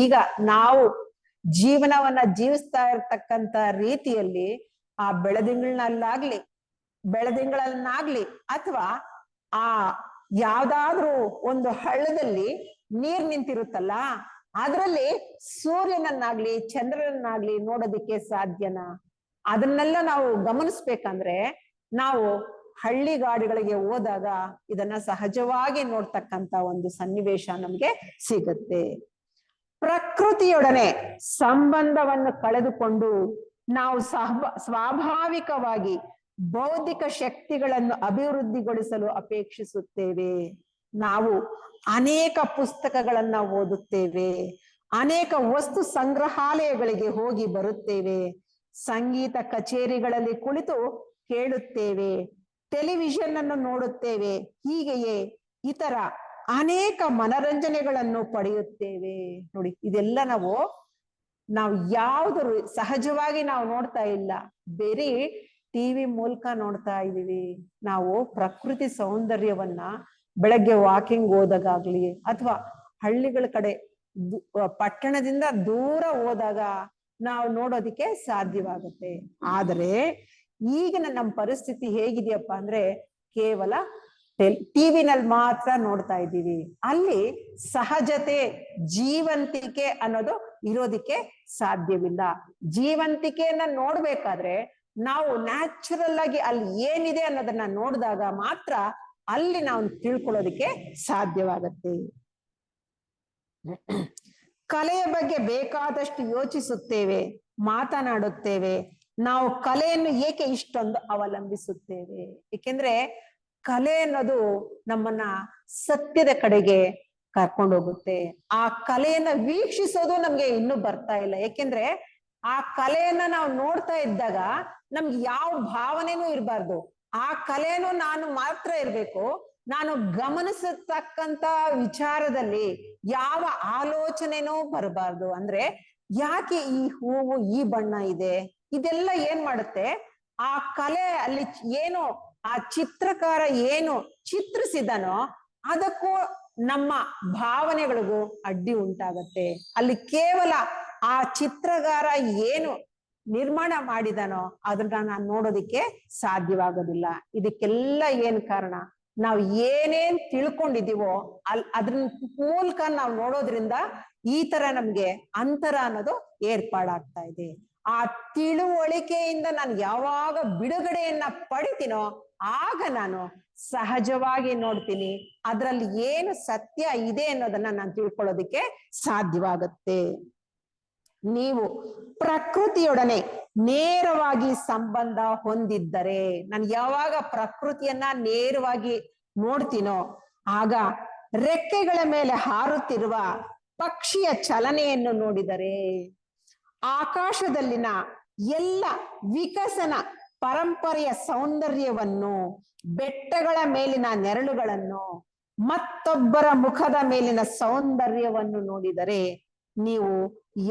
ಈಗ ನಾವು ಜೀವನವನ್ನ ಜೀವಿಸ್ತಾ ಇರ್ತಕ್ಕಂಥ ರೀತಿಯಲ್ಲಿ ಆ ಬೆಳದಿಂಗಳನ್ನಾಗ್ಲಿ ಅಥವಾ ಆ ಯಾವ್ದಾದ್ರೂ ಒಂದು ಹಳ್ಳದಲ್ಲಿ ನೀರ್ ನಿಂತಿರುತ್ತಲ್ಲ, ಅದ್ರಲ್ಲಿ ಸೂರ್ಯನನ್ನಾಗ್ಲಿ ಚಂದ್ರನನ್ನಾಗ್ಲಿ ನೋಡೋದಿಕ್ಕೆ ಸಾಧ್ಯನಾ? ಅದನ್ನೆಲ್ಲ ನಾವು ಗಮನಿಸ್ಬೇಕಂದ್ರೆ ನಾವು ಹಳ್ಳಿಗಾಡುಗಳಿಗೆ ಹೋದಾಗ ಇದನ್ನ ಸಹಜವಾಗಿ ನೋಡ್ತಕ್ಕಂತ ಒಂದು ಸನ್ನಿವೇಶ ನಮ್ಗೆ ಸಿಗುತ್ತೆ. ಪ್ರಕೃತಿಯೊಡನೆ ಸಂಬಂಧವನ್ನು ಕಳೆದುಕೊಂಡು ನಾವು ಸ್ವಾಭಾವಿಕವಾಗಿ ಬೌದ್ಧಿಕ ಶಕ್ತಿಗಳನ್ನು ಅಭಿವೃದ್ಧಿಗೊಳಿಸಲು ಅಪೇಕ್ಷಿಸುತ್ತೇವೆ. ನಾವು ಅನೇಕ ಪುಸ್ತಕಗಳನ್ನ ಓದುತ್ತೇವೆ, ಅನೇಕ ವಸ್ತು ಸಂಗ್ರಹಾಲಯಗಳಿಗೆ ಹೋಗಿ ಬರುತ್ತೇವೆ, ಸಂಗೀತ ಕಚೇರಿಗಳಲ್ಲಿ ಕುಳಿತು ಕೇಳುತ್ತೇವೆ, ಟೆಲಿವಿಷನ್ ಅನ್ನು ನೋಡುತ್ತೇವೆ, ಹೀಗೆಯೇ ಇತರ ಅನೇಕ ಮನರಂಜನೆಗಳನ್ನು ಪಡೆಯುತ್ತೇವೆ. ನೋಡಿ, ಇದೆಲ್ಲ ನಾವು ಯಾವ್ದು ಸಹಜವಾಗಿ ನಾವು ನೋಡ್ತಾ ಇಲ್ಲ, ಬೇರೆ ಟಿವಿ ಮೂಲಕ ನೋಡ್ತಾ ಇದೀವಿ. ನಾವು ಪ್ರಕೃತಿ ಸೌಂದರ್ಯವನ್ನ ಬೆಳಗ್ಗೆ ವಾಕಿಂಗ್ ಹೋದಾಗ್ಲಿ ಅಥವಾ ಹಳ್ಳಿಗಳ ಕಡೆ ಪಟ್ಟಣದಿಂದ ದೂರ ಹೋದಾಗ ನಾವು ನೋಡೋದಿಕ್ಕೆ ಸಾಧ್ಯವಾಗುತ್ತೆ. ಆದ್ರೆ ಈಗಿನ ನಮ್ಮ ಪರಿಸ್ಥಿತಿ ಹೇಗಿದೆಯಪ್ಪ ಅಂದ್ರೆ ಕೇವಲ ಟಿವಿನಲ್ಲಿ ಮಾತ್ರ ನೋಡ್ತಾ ಇದ್ದೀವಿ. ಅಲ್ಲಿ ಸಹಜತೆ ಜೀವಂತಿಕೆ ಅನ್ನೋದು ಇರೋದಿಕ್ಕೆ ಸಾಧ್ಯವಿಲ್ಲ. ಜೀವಂತಿಕೆಯನ್ನ ನೋಡ್ಬೇಕಾದ್ರೆ ನಾವು ನ್ಯಾಚುರಲ್ ಆಗಿ ಅಲ್ಲಿ ಏನಿದೆ ಅನ್ನೋದನ್ನ ನೋಡಿದಾಗ ಮಾತ್ರ ಅಲ್ಲಿ ನಾವು ತಿಳ್ಕೊಳ್ಳೋದಿಕ್ಕೆ ಸಾಧ್ಯವಾಗತ್ತೆ. ಕಲೆಯ ಬಗ್ಗೆ ಬೇಕಾದಷ್ಟು ಯೋಚಿಸುತ್ತೇವೆ, ಮಾತನಾಡುತ್ತೇವೆ. ನಾವು ಕಲೆಯನ್ನು ಏಕೆ ಇಷ್ಟೊಂದು ಅವಲಂಬಿಸುತ್ತೇವೆ? ಏಕೆಂದ್ರೆ ಕಲೆ ಅನ್ನೋದು ನಮ್ಮನ್ನ ಸತ್ಯದ ಕಡೆಗೆ ಕರ್ಕೊಂಡು ಹೋಗುತ್ತೆ. ಆ ಕಲೆಯನ್ನ ವೀಕ್ಷಿಸೋದು ನಮ್ಗೆ ಇನ್ನೂ ಬರ್ತಾ ಇಲ್ಲ. ಏಕೆಂದ್ರೆ ಆ ಕಲೆಯನ್ನ ನಾವು ನೋಡ್ತಾ ಇದ್ದಾಗ ನಮ್ಗೆ ಯಾವ ಭಾವನೆನೂ ಇರಬಾರ್ದು. ಆ ಕಲೆನೂ ನಾನು ಮಾತ್ರ ಇರ್ಬೇಕು, ನಾನು ಗಮನಿಸತಕ್ಕಂತ ವಿಚಾರದಲ್ಲಿ ಯಾವ ಆಲೋಚನೆನೂ ಬರಬಾರ್ದು. ಅಂದ್ರೆ ಯಾಕೆ ಈ ಹೂವು ಈ ಬಣ್ಣ ಇದೆ, ಇದೆಲ್ಲ ಏನ್ ಮಾಡುತ್ತೆ, ಆ ಕಲೆ ಅಲ್ಲಿ ಏನು ಆ ಚಿತ್ರಕಾರ ಏನು ಚಿತ್ರಿಸಿದನೋ ಅದಕ್ಕೂ ನಮ್ಮ ಭಾವನೆಗಳಿಗೂ ಅಡ್ಡಿ ಉಂಟಾಗತ್ತೆ. ಅಲ್ಲಿ ಕೇವಲ ಆ ಚಿತ್ರಗಾರ ಏನು ನಿರ್ಮಾಣ ಮಾಡಿದನೋ ಅದನ್ನ ನಾನು ನೋಡೋದಿಕ್ಕೆ ಸಾಧ್ಯವಾಗೋದಿಲ್ಲ. ಇದಕ್ಕೆಲ್ಲ ಏನ್ ಕಾರಣ, ನಾವು ಏನೇನ್ ತಿಳ್ಕೊಂಡಿದೀವೋ ಅದ್ರ ಮೂಲಕ ನಾವು ನೋಡೋದ್ರಿಂದ ಈ ತರ ನಮ್ಗೆ ಅಂತರ ಅನ್ನೋದು ಏರ್ಪಾಡಾಗ್ತಾ ಇದೆ. ಆ ತಿಳುವಳಿಕೆಯಿಂದ ನಾನು ಯಾವಾಗ ಬಿಡುಗಡೆಯನ್ನ ಪಡಿತೀನೋ ಆಗ ನಾನು ಸಹಜವಾಗಿ ನೋಡ್ತೀನಿ, ಅದ್ರಲ್ಲಿ ಏನು ಸತ್ಯ ಇದೆ ಅನ್ನೋದನ್ನ ನಾನು ತಿಳ್ಕೊಳ್ಳೋದಿಕ್ಕೆ ಸಾಧ್ಯವಾಗುತ್ತೆ. ನೀವು ಪ್ರಕೃತಿಯೊಡನೆ ನೇರವಾಗಿ ಸಂಬಂಧ ಹೊಂದಿದ್ದರೆ, ನಾನು ಯಾವಾಗ ಪ್ರಕೃತಿಯನ್ನ ನೇರವಾಗಿ ನೋಡ್ತೀನೋ ಆಗ ರೆಕ್ಕೆಗಳ ಮೇಲೆ ಹಾರುತ್ತಿರುವ ಪಕ್ಷಿಯ ಚಲನೆಯನ್ನು ನೋಡಿದರೆ, ಆಕಾಶದಲ್ಲಿನ ಎಲ್ಲ ವಿಕಸನ ಪರಂಪರೆಯ ಸೌಂದರ್ಯವನ್ನು, ಬೆಟ್ಟಗಳ ಮೇಲಿನ ನೆರಳುಗಳನ್ನು, ಮತ್ತೊಬ್ಬರ ಮುಖದ ಮೇಲಿನ ಸೌಂದರ್ಯವನ್ನು ನೋಡಿದರೆ ನೀವು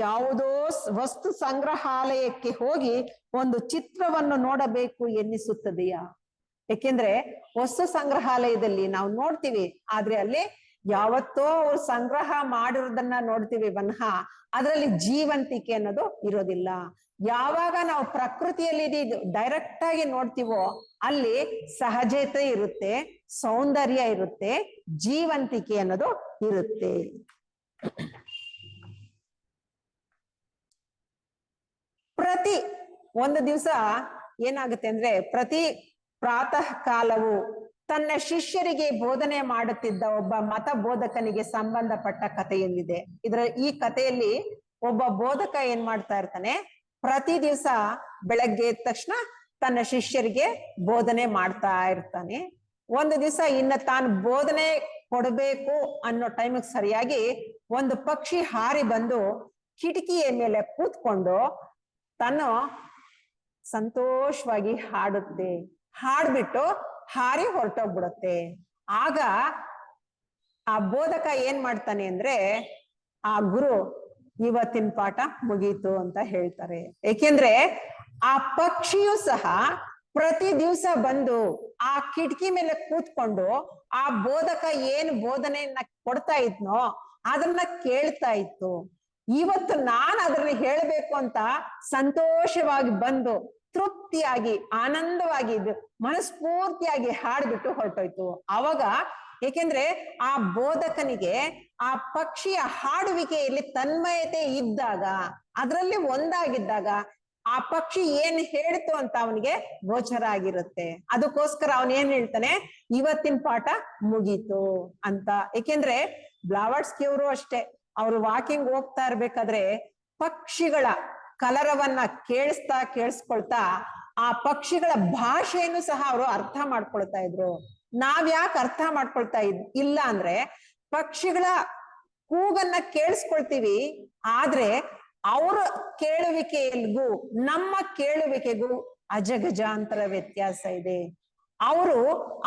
ಯಾವುದೋ ವಸ್ತು ಸಂಗ್ರಹಾಲಯಕ್ಕೆ ಹೋಗಿ ಒಂದು ಚಿತ್ರವನ್ನು ನೋಡಬೇಕು ಎನ್ನಿಸುತ್ತದೆಯಾ? ಯಾಕೆಂದ್ರೆ ವಸ್ತು ಸಂಗ್ರಹಾಲಯದಲ್ಲಿ ನಾವು ನೋಡ್ತೀವಿ, ಆದ್ರೆ ಅಲ್ಲಿ ಯಾವತ್ತೋ ಅವ್ರು ಸಂಗ್ರಹ ಮಾಡಿರೋದನ್ನ ನೋಡ್ತೀವಿ ವಿನಃ ಅದರಲ್ಲಿ ಜೀವಂತಿಕೆ ಅನ್ನೋದು ಇರೋದಿಲ್ಲ. ಯಾವಾಗ ನಾವು ಪ್ರಕೃತಿಯಲ್ಲಿ ಡೈರೆಕ್ಟ್ ಆಗಿ ನೋಡ್ತೀವೋ ಅಲ್ಲಿ ಸಹಜತೆ ಇರುತ್ತೆ, ಸೌಂದರ್ಯ ಇರುತ್ತೆ, ಜೀವಂತಿಕೆ ಅನ್ನೋದು ಇರುತ್ತೆ. ಪ್ರತಿ ಒಂದು ದಿವಸ ಏನಾಗುತ್ತೆ ಅಂದ್ರೆ, ಪ್ರತಿ ಪ್ರಾತಃ ಕಾಲವು ತನ್ನ ಶಿಷ್ಯರಿಗೆ ಬೋಧನೆ ಮಾಡುತ್ತಿದ್ದ ಒಬ್ಬ ಮತ ಬೋಧಕನಿಗೆ ಸಂಬಂಧಪಟ್ಟ ಕಥೆಯೊಂದಿದೆ. ಈ ಕಥೆಯಲ್ಲಿ ಒಬ್ಬ ಬೋಧಕ ಏನ್ ಮಾಡ್ತಾ ಇರ್ತಾನೆ, ಪ್ರತಿ ದಿವಸ ಬೆಳಗ್ಗೆ ಎದ್ದ ತಕ್ಷಣ ತನ್ನ ಶಿಷ್ಯರಿಗೆ ಬೋಧನೆ ಮಾಡ್ತಾ ಇರ್ತಾನೆ. ಒಂದು ದಿವಸ ಇನ್ನ ತಾನು ಬೋಧನೆ ಕೊಡಬೇಕು ಅನ್ನೋ ಟೈಮಿಗೆ ಸರಿಯಾಗಿ ಒಂದು ಪಕ್ಷಿ ಹಾರಿ ಬಂದು ಕಿಟಕಿಯ ಮೇಲೆ ಕೂತ್ಕೊಂಡು ತಾನು ಸಂತೋಷವಾಗಿ ಹಾಡುತ್ತೆ. ಹಾಡ್ಬಿಟ್ಟು ಹಾರಿ ಹೊರಟೋಗ್ಬಿಡುತ್ತೆ. ಆಗ ಆ ಬೋಧಕ ಏನ್ ಮಾಡ್ತಾನೆ ಅಂದ್ರೆ, ಆ ಗುರು ಇವತ್ತಿನ ಪಾಠ ಮುಗೀತು ಅಂತ ಹೇಳ್ತಾರೆ. ಏಕೆಂದ್ರೆ ಆ ಪಕ್ಷಿಯು ಸಹ ಪ್ರತಿ ದಿವಸ ಬಂದು ಆ ಕಿಟಕಿ ಮೇಲೆ ಕೂತ್ಕೊಂಡು ಆ ಬೋಧಕ ಏನ್ ಬೋಧನೆಯನ್ನ ಕೊಡ್ತಾ ಇದ್ನೋ ಅದನ್ನ ಕೇಳ್ತಾ ಇತ್ತು. ಇವತ್ತು ನಾನು ಅದನ್ನ ಹೇಳ್ಬೇಕು ಅಂತ ಸಂತೋಷವಾಗಿ ಬಂದು ತೃಪ್ತಿಯಾಗಿ ಆನಂದವಾಗಿ ಮನಸ್ಫೂರ್ತಿಯಾಗಿ ಹಾಡ್ಬಿಟ್ಟು ಹೊರಟೋಯ್ತು. ಅವಾಗ ಏಕೆಂದ್ರೆ ಆ ಬೋಧಕನಿಗೆ ಆ ಪಕ್ಷಿಯ ಹಾಡುವಿಕೆಯಲ್ಲಿ ತನ್ಮಯತೆ ಇದ್ದಾಗ, ಅದರಲ್ಲಿ ಒಂದಾಗಿದ್ದಾಗ ಆ ಪಕ್ಷಿ ಏನ್ ಹೇಳ್ತು ಅಂತ ಅವನಿಗೆ ಗೋಚರ ಆಗಿರುತ್ತೆ. ಅದಕ್ಕೋಸ್ಕರ ಅವನ್ ಏನ್ ಹೇಳ್ತಾನೆ, ಇವತ್ತಿನ ಪಾಠ ಮುಗೀತು ಅಂತ. ಏಕೆಂದ್ರೆ ಬ್ಲಾವರ್ಸ್ಕಿ ಅವರು ಅಷ್ಟೇ, ಅವ್ರು ವಾಕಿಂಗ್ ಹೋಗ್ತಾ ಇರ್ಬೇಕಾದ್ರೆ ಪಕ್ಷಿಗಳ ಕಲರವನ್ನ ಕೇಳಿಸ್ಕೊಳ್ತಾ ಆ ಪಕ್ಷಿಗಳ ಭಾಷೆಯನ್ನು ಸಹ ಅವರು ಅರ್ಥ ಮಾಡ್ಕೊಳ್ತಾ ಇದ್ರು. ನಾವ್ ಯಾಕೆ ಅರ್ಥ ಮಾಡ್ಕೊಳ್ತಾ ಇಲ್ಲ ಅಂದ್ರೆ, ಪಕ್ಷಿಗಳ ಕೂಗನ್ನ ಕೇಳಿಸ್ಕೊಳ್ತೀವಿ, ಆದ್ರೆ ಅವರ ಕೇಳುವಿಕೆಗೂ ನಮ್ಮ ಕೇಳುವಿಕೆಗೂ ಅಜಗಜಾಂತರ ವ್ಯತ್ಯಾಸ ಇದೆ. ಅವರು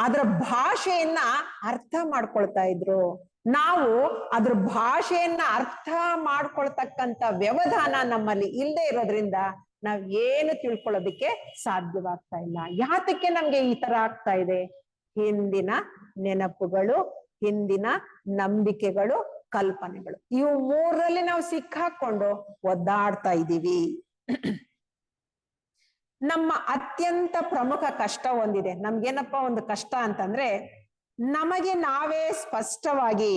ಅದರ ಭಾಷೆಯನ್ನ ಅರ್ಥ ಮಾಡ್ಕೊಳ್ತಾ ಇದ್ರು. ನಾವು ಅದ್ರ ಭಾಷೆಯನ್ನ ಅರ್ಥ ಮಾಡ್ಕೊಳ್ತಕ್ಕಂತ ವ್ಯವಧಾನ ನಮ್ಮಲ್ಲಿ ಇಲ್ಲದೆ ಇರೋದ್ರಿಂದ ನಾವ್ ಏನು ತಿಳ್ಕೊಳ್ಳೋದಿಕ್ಕೆ ಸಾಧ್ಯವಾಗ್ತಾ ಇಲ್ಲ. ಯಾತಕ್ಕೆ ನಮ್ಗೆ ಈ ತರ ಆಗ್ತಾ ಇದೆ? ಹಿಂದಿನ ನೆನಪುಗಳು, ಹಿಂದಿನ ನಂಬಿಕೆಗಳು, ಕಲ್ಪನೆಗಳು, ಇವು ಮೂರರಲ್ಲಿ ನಾವು ಸಿಕ್ಕಾಕೊಂಡು ಒದ್ದಾಡ್ತಾ ಇದ್ದೀವಿ. ನಮ್ಮ ಅತ್ಯಂತ ಪ್ರಮುಖ ಕಷ್ಟ ಒಂದಿದೆ. ನಮ್ಗೇನಪ್ಪ ಒಂದು ಕಷ್ಟ ಅಂತಂದ್ರೆ, ನಮಗೆ ನಾವೇ ಸ್ಪಷ್ಟವಾಗಿ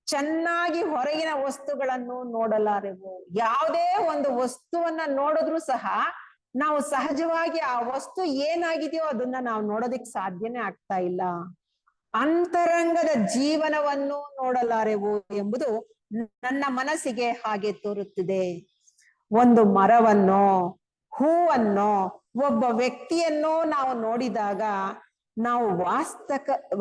ಚೆನ್ನಾಗಿ ಹೊರಗಿನ ವಸ್ತುಗಳನ್ನು ನೋಡಲಾರೆವು. ಯಾವುದೇ ಒಂದು ವಸ್ತುವನ್ನ ನೋಡಿದ್ರು ಸಹ ನಾವು ಸಹಜವಾಗಿ ಆ ವಸ್ತು ಏನಾಗಿದೆಯೋ ಅದನ್ನ ನಾವು ನೋಡೋದಿಕ್ ಸಾಧ್ಯನೇ ಆಗ್ತಾ ಇಲ್ಲ. ಅಂತರಂಗದ ಜೀವನವನ್ನು ನೋಡಲಾರೆವು ಎಂಬುದು ನನ್ನ ಮನಸ್ಸಿಗೆ ಹಾಗೆ ತೋರುತ್ತಿದೆ. ಒಂದು ಮರವನ್ನೋ, ಹೂವನ್ನೋ, ಒಬ್ಬ ವ್ಯಕ್ತಿಯನ್ನೋ ನಾವು ನೋಡಿದಾಗ ನಾವು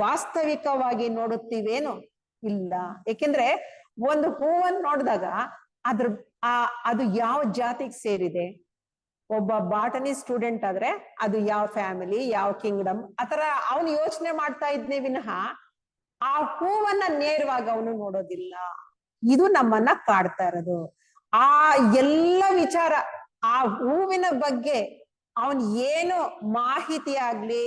ವಾಸ್ತವಿಕವಾಗಿ ನೋಡುತ್ತೀವೇನು? ಇಲ್ಲ. ಏಕೆಂದ್ರೆ ಒಂದು ಹೂವನ್ನು ನೋಡಿದಾಗ ಅದು ಯಾವ ಜಾತಿಗೆ ಸೇರಿದೆ? ಒಬ್ಬ ಬಾಟನಿ ಸ್ಟೂಡೆಂಟ್ ಆದ್ರೆ ಅದು ಯಾವ ಫ್ಯಾಮಿಲಿ, ಯಾವ ಕಿಂಗ್ಡಮ್, ಆತರ ಅವನು ಯೋಚನೆ ಮಾಡ್ತಾ ಇದ್ನೇ ವಿನಃ ಆ ಹೂವನ್ನ ನೇರವಾಗಿ ಅವನು ನೋಡೋದಿಲ್ಲ. ಇದು ನಮ್ಮನ್ನ ಕಾಡ್ತಾ ಇರೋದು. ಆ ಎಲ್ಲ ವಿಚಾರ, ಆ ಹೂವಿನ ಬಗ್ಗೆ ಅವನ್ ಏನು ಮಾಹಿತಿ ಆಗ್ಲಿ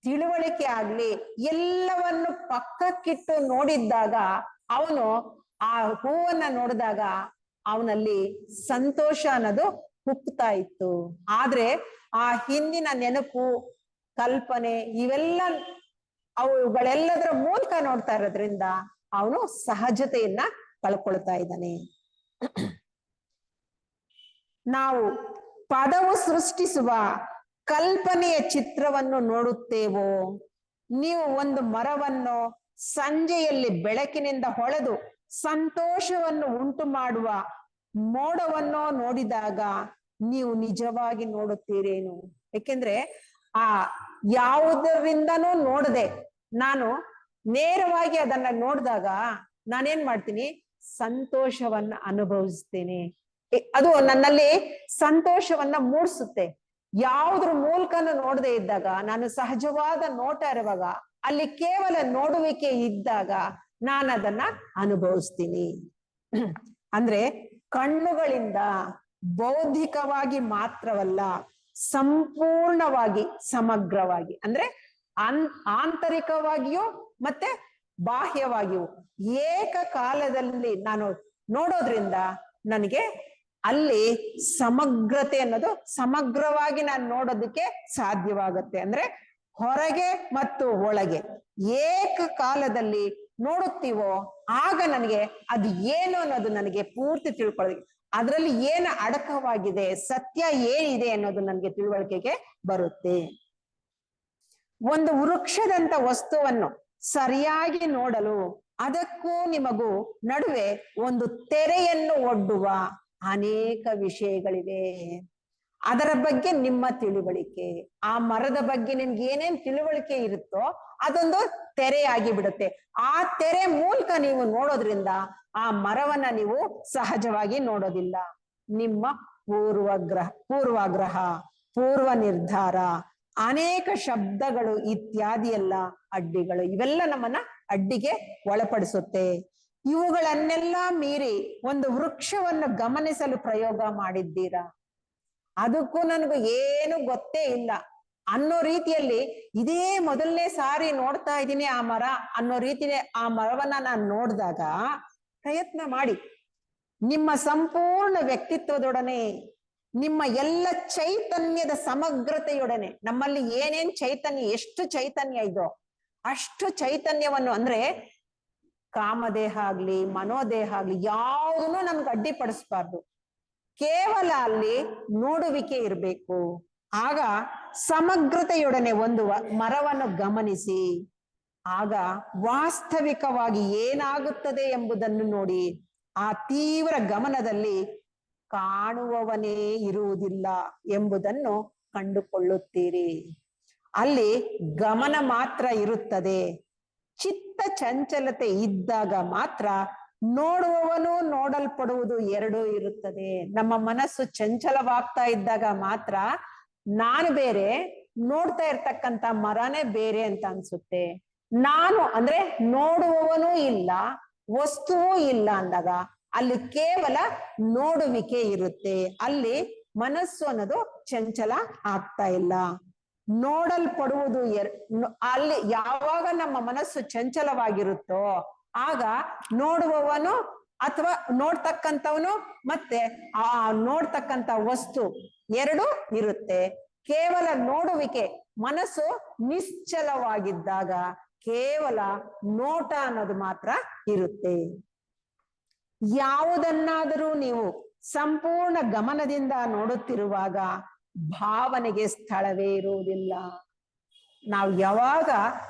ತಿಳುವಳಿಕೆ ಆಗ್ಲಿ ಎಲ್ಲವನ್ನು ಪಕ್ಕಕ್ಕಿಟ್ಟು ನೋಡಿದ್ದಾಗ ಅವನು ಆ ಹೂವನ್ನ ನೋಡಿದಾಗ ಅವನಲ್ಲಿ ಸಂತೋಷ ಅನ್ನೋದು ಹುಟ್ಟುತ್ತಾ ಇತ್ತು. ಆದ್ರೆ ಆ ಹಿಂದಿನ ನೆನಪು ಕಲ್ಪನೆ ಇವೆಲ್ಲ ಅವುಗಳೆಲ್ಲದರ ಮೂಲಕ ನೋಡ್ತಾ ಇರೋದ್ರಿಂದ ಅವನು ಸಹಜತೆಯನ್ನ ಕಳ್ಕೊಳ್ತಾ ಇದ್ದಾನೆ. ನಾವು ಪದವು ಸೃಷ್ಟಿಸುವ ಕಲ್ಪನೆಯ ಚಿತ್ರವನ್ನು ನೋಡುತ್ತೇವೋ? ನೀವು ಒಂದು ಮರವನ್ನು ಸಂಜೆಯಲ್ಲಿ ಬೆಳಕಿನಿಂದ ಹೊಳೆದು ಸಂತೋಷವನ್ನು ಉಂಟು ಮಾಡುವ ಮೋಡವನ್ನು ನೋಡಿದಾಗ ನೀವು ನಿಜವಾಗಿ ನೋಡುತ್ತೀರೇನು? ಯಾಕೆಂದ್ರೆ ಆ ಯಾವುದರಿಂದನೂ ನೋಡದೆ ನಾನು ನೇರವಾಗಿ ಅದನ್ನ ನೋಡಿದಾಗ ನಾನೇನ್ ಮಾಡ್ತೀನಿ, ಸಂತೋಷವನ್ನ ಅನುಭವಿಸ್ತೇನೆ. ಅದು ನನ್ನಲ್ಲಿ ಸಂತೋಷವನ್ನ ಮೂಡಿಸುತ್ತೆ. ಯಾವುದ್ರ ಮೂಲಕನೂ ನೋಡದೆ ಇದ್ದಾಗ, ನಾನು ಸಹಜವಾದ ನೋಟ ಇರುವಾಗ, ಅಲ್ಲಿ ಕೇವಲ ನೋಡುವಿಕೆ ಇದ್ದಾಗ ನಾನು ಅದನ್ನ ಅನುಭವಿಸ್ತೀನಿ. ಅಂದ್ರೆ ಕಣ್ಣುಗಳಿಂದ ಬೌದ್ಧಿಕವಾಗಿ ಮಾತ್ರವಲ್ಲ, ಸಂಪೂರ್ಣವಾಗಿ ಸಮಗ್ರವಾಗಿ ಅಂದ್ರೆ ಆಂತರಿಕವಾಗಿಯೂ ಮತ್ತೆ ಬಾಹ್ಯವಾಗಿಯೂ ಏಕಕಾಲದಲ್ಲಿ ನಾನು ನೋಡೋದ್ರಿಂದ ನನಗೆ ಅಲ್ಲಿ ಸಮಗ್ರತೆ ಅನ್ನೋದು ಸಮಗ್ರವಾಗಿ ನಾನು ನೋಡೋದಕ್ಕೆ ಸಾಧ್ಯವಾಗುತ್ತೆ. ಅಂದ್ರೆ ಹೊರಗೆ ಮತ್ತು ಒಳಗೆ ಏಕಕಾಲದಲ್ಲಿ ನೋಡುತ್ತೀವೋ ಆಗ ನನಗೆ ಅದು ಏನು ಅನ್ನೋದು ನನಗೆ ಪೂರ್ತಿ ತಿಳ್ಕೊಳ್ಳೋದು, ಅದರಲ್ಲಿ ಏನು ಅಡಕವಾಗಿದೆ, ಸತ್ಯ ಏನಿದೆ ಅನ್ನೋದು ನನಗೆ ತಿಳುವಳಿಕೆಗೆ ಬರುತ್ತೆ. ಒಂದು ವೃಕ್ಷದಂತ ವಸ್ತುವನ್ನು ಸರಿಯಾಗಿ ನೋಡಲು ಅದಕ್ಕೂ ನಿಮಗೂ ನಡುವೆ ಒಂದು ತೆರೆಯನ್ನು ಒಡ್ಡುವ ಅನೇಕ ವಿಷಯಗಳಿವೆ. ಅದರ ಬಗ್ಗೆ ನಿಮ್ಮ ತಿಳುವಳಿಕೆ, ಆ ಮರದ ಬಗ್ಗೆ ನಿಮ್ಗೆ ಏನೇನ್ ತಿಳುವಳಿಕೆ ಇರುತ್ತೋ ಅದೊಂದು ತೆರೆಯಾಗಿ ಬಿಡುತ್ತೆ. ಆ ತೆರೆ ಮೂಲಕ ನೀವು ನೋಡೋದ್ರಿಂದ ಆ ಮರವನ್ನ ನೀವು ಸಹಜವಾಗಿ ನೋಡೋದಿಲ್ಲ. ನಿಮ್ಮ ಪೂರ್ವಾಗ್ರಹ, ಪೂರ್ವ ನಿರ್ಧಾರ, ಅನೇಕ ಶಬ್ದಗಳು ಇತ್ಯಾದಿ ಎಲ್ಲ ಅಡ್ಡಿಗಳು, ಇವೆಲ್ಲ ನಮ್ಮನ್ನ ಅಡ್ಡಿಗೆ ಒಳಪಡಿಸುತ್ತೆ. ಇವುಗಳನ್ನೆಲ್ಲ ಮೀರಿ ಒಂದು ವೃಕ್ಷವನ್ನು ಗಮನಿಸಲು ಪ್ರಯೋಗ ಮಾಡಿದ್ದೀರಾ? ಅದಕ್ಕೂ ನನಗೂ ಏನು ಗೊತ್ತೇ ಇಲ್ಲ ಅನ್ನೋ ರೀತಿಯಲ್ಲಿ ಇದೇ ಮೊದಲನೇ ಸಾರಿ ನೋಡ್ತಾ ಇದ್ದೀನಿ ಆ ಮರ ಅನ್ನೋ ರೀತಿಯಲ್ಲಿ ಆ ಮರವನ್ನ ನಾನು ನೋಡಿದಾಗ ಪ್ರಯತ್ನ ಮಾಡಿ ನಿಮ್ಮ ಸಂಪೂರ್ಣ ವ್ಯಕ್ತಿತ್ವದೊಡನೆ, ನಿಮ್ಮ ಎಲ್ಲ ಚೈತನ್ಯದ ಸಮಗ್ರತೆಯೊಡನೆ, ನಮ್ಮಲ್ಲಿ ಏನೇನ್ ಚೈತನ್ಯ, ಎಷ್ಟು ಚೈತನ್ಯ ಇದೋ ಅಷ್ಟು ಚೈತನ್ಯವನ್ನು, ಅಂದ್ರೆ ಕಾಮದೇಹ ಆಗ್ಲಿ ಮನೋದೇಹ ಆಗ್ಲಿ ಯಾವುದನ್ನು ನಮ್ಗೆ ಅಡ್ಡಿಪಡಿಸ್ಬಾರ್ದು. ಕೇವಲ ಅಲ್ಲಿ ನೋಡುವಿಕೆ ಇರಬೇಕು. ಆಗ ಸಮಗ್ರತೆಯೊಡನೆ ಒಂದು ಮರವನ್ನು ಗಮನಿಸಿ, ಆಗ ವಾಸ್ತವಿಕವಾಗಿ ಏನಾಗುತ್ತದೆ ಎಂಬುದನ್ನು ನೋಡಿ ಆ ತೀವ್ರ ಗಮನದಲ್ಲಿ ಕಾಣುವವನೇ ಇರುವುದಿಲ್ಲ ಎಂಬುದನ್ನು ಕಂಡುಕೊಳ್ಳುತ್ತೀರಿ. ಅಲ್ಲಿ ಗಮನ ಮಾತ್ರ ಇರುತ್ತದೆ. ಚಿತ್ತ ಚಂಚಲತೆ ಇದ್ದಾಗ ಮಾತ್ರ ನೋಡುವವನು ನೋಡಲ್ಪಡುವುದು ಎರಡೂ ಇರುತ್ತದೆ. ನಮ್ಮ ಮನಸ್ಸು ಚಂಚಲವಾಗ್ತಾ ಇದ್ದಾಗ ಮಾತ್ರ ನಾನು ಬೇರೆ, ನೋಡ್ತಾ ಇರ್ತಕ್ಕಂಥ ಮರನೇ ಬೇರೆ ಅಂತ ಅನ್ಸುತ್ತೆ. ನಾನು ಅಂದ್ರೆ ನೋಡುವವನೂ ಇಲ್ಲ, ವಸ್ತುವೂ ಇಲ್ಲ ಅಂದಾಗ ಅಲ್ಲಿ ಕೇವಲ ನೋಡುವಿಕೆ ಇರುತ್ತೆ. ಅಲ್ಲಿ ಮನಸ್ಸು ಅನ್ನೋದು ಚಂಚಲ ಆಗ್ತಾ ಇಲ್ಲ. ನೋಡಲ್ಪಡುವುದು ಅಲ್ಲಿ ಯಾವಾಗ ನಮ್ಮ ಮನಸ್ಸು ಚಂಚಲವಾಗಿರುತ್ತೋ ಆಗ ನೋಡುವವನು ಅಥವಾ ನೋಡ್ತಕ್ಕಂಥವನು ಮತ್ತೆ ಆ ನೋಡ್ತಕ್ಕಂಥ ವಸ್ತು ಎರಡು ಇರುತ್ತೆ. ಕೇವಲ ನೋಡುವಿಕೆ, ಮನಸ್ಸು ನಿಶ್ಚಲವಾಗಿದ್ದಾಗ ಕೇವಲ ನೋಟ ಅನ್ನೋದು ಮಾತ್ರ ಇರುತ್ತೆ. ಯಾವುದನ್ನಾದರೂ ನೀವು ಸಂಪೂರ್ಣ ಗಮನದಿಂದ ನೋಡುತ್ತಿರುವಾಗ ಭಾವನೆಗೆ ಸ್ಥಳವೇ ಇರುವುದಿಲ್ಲ. ನಾವು ಯಾವಾಗ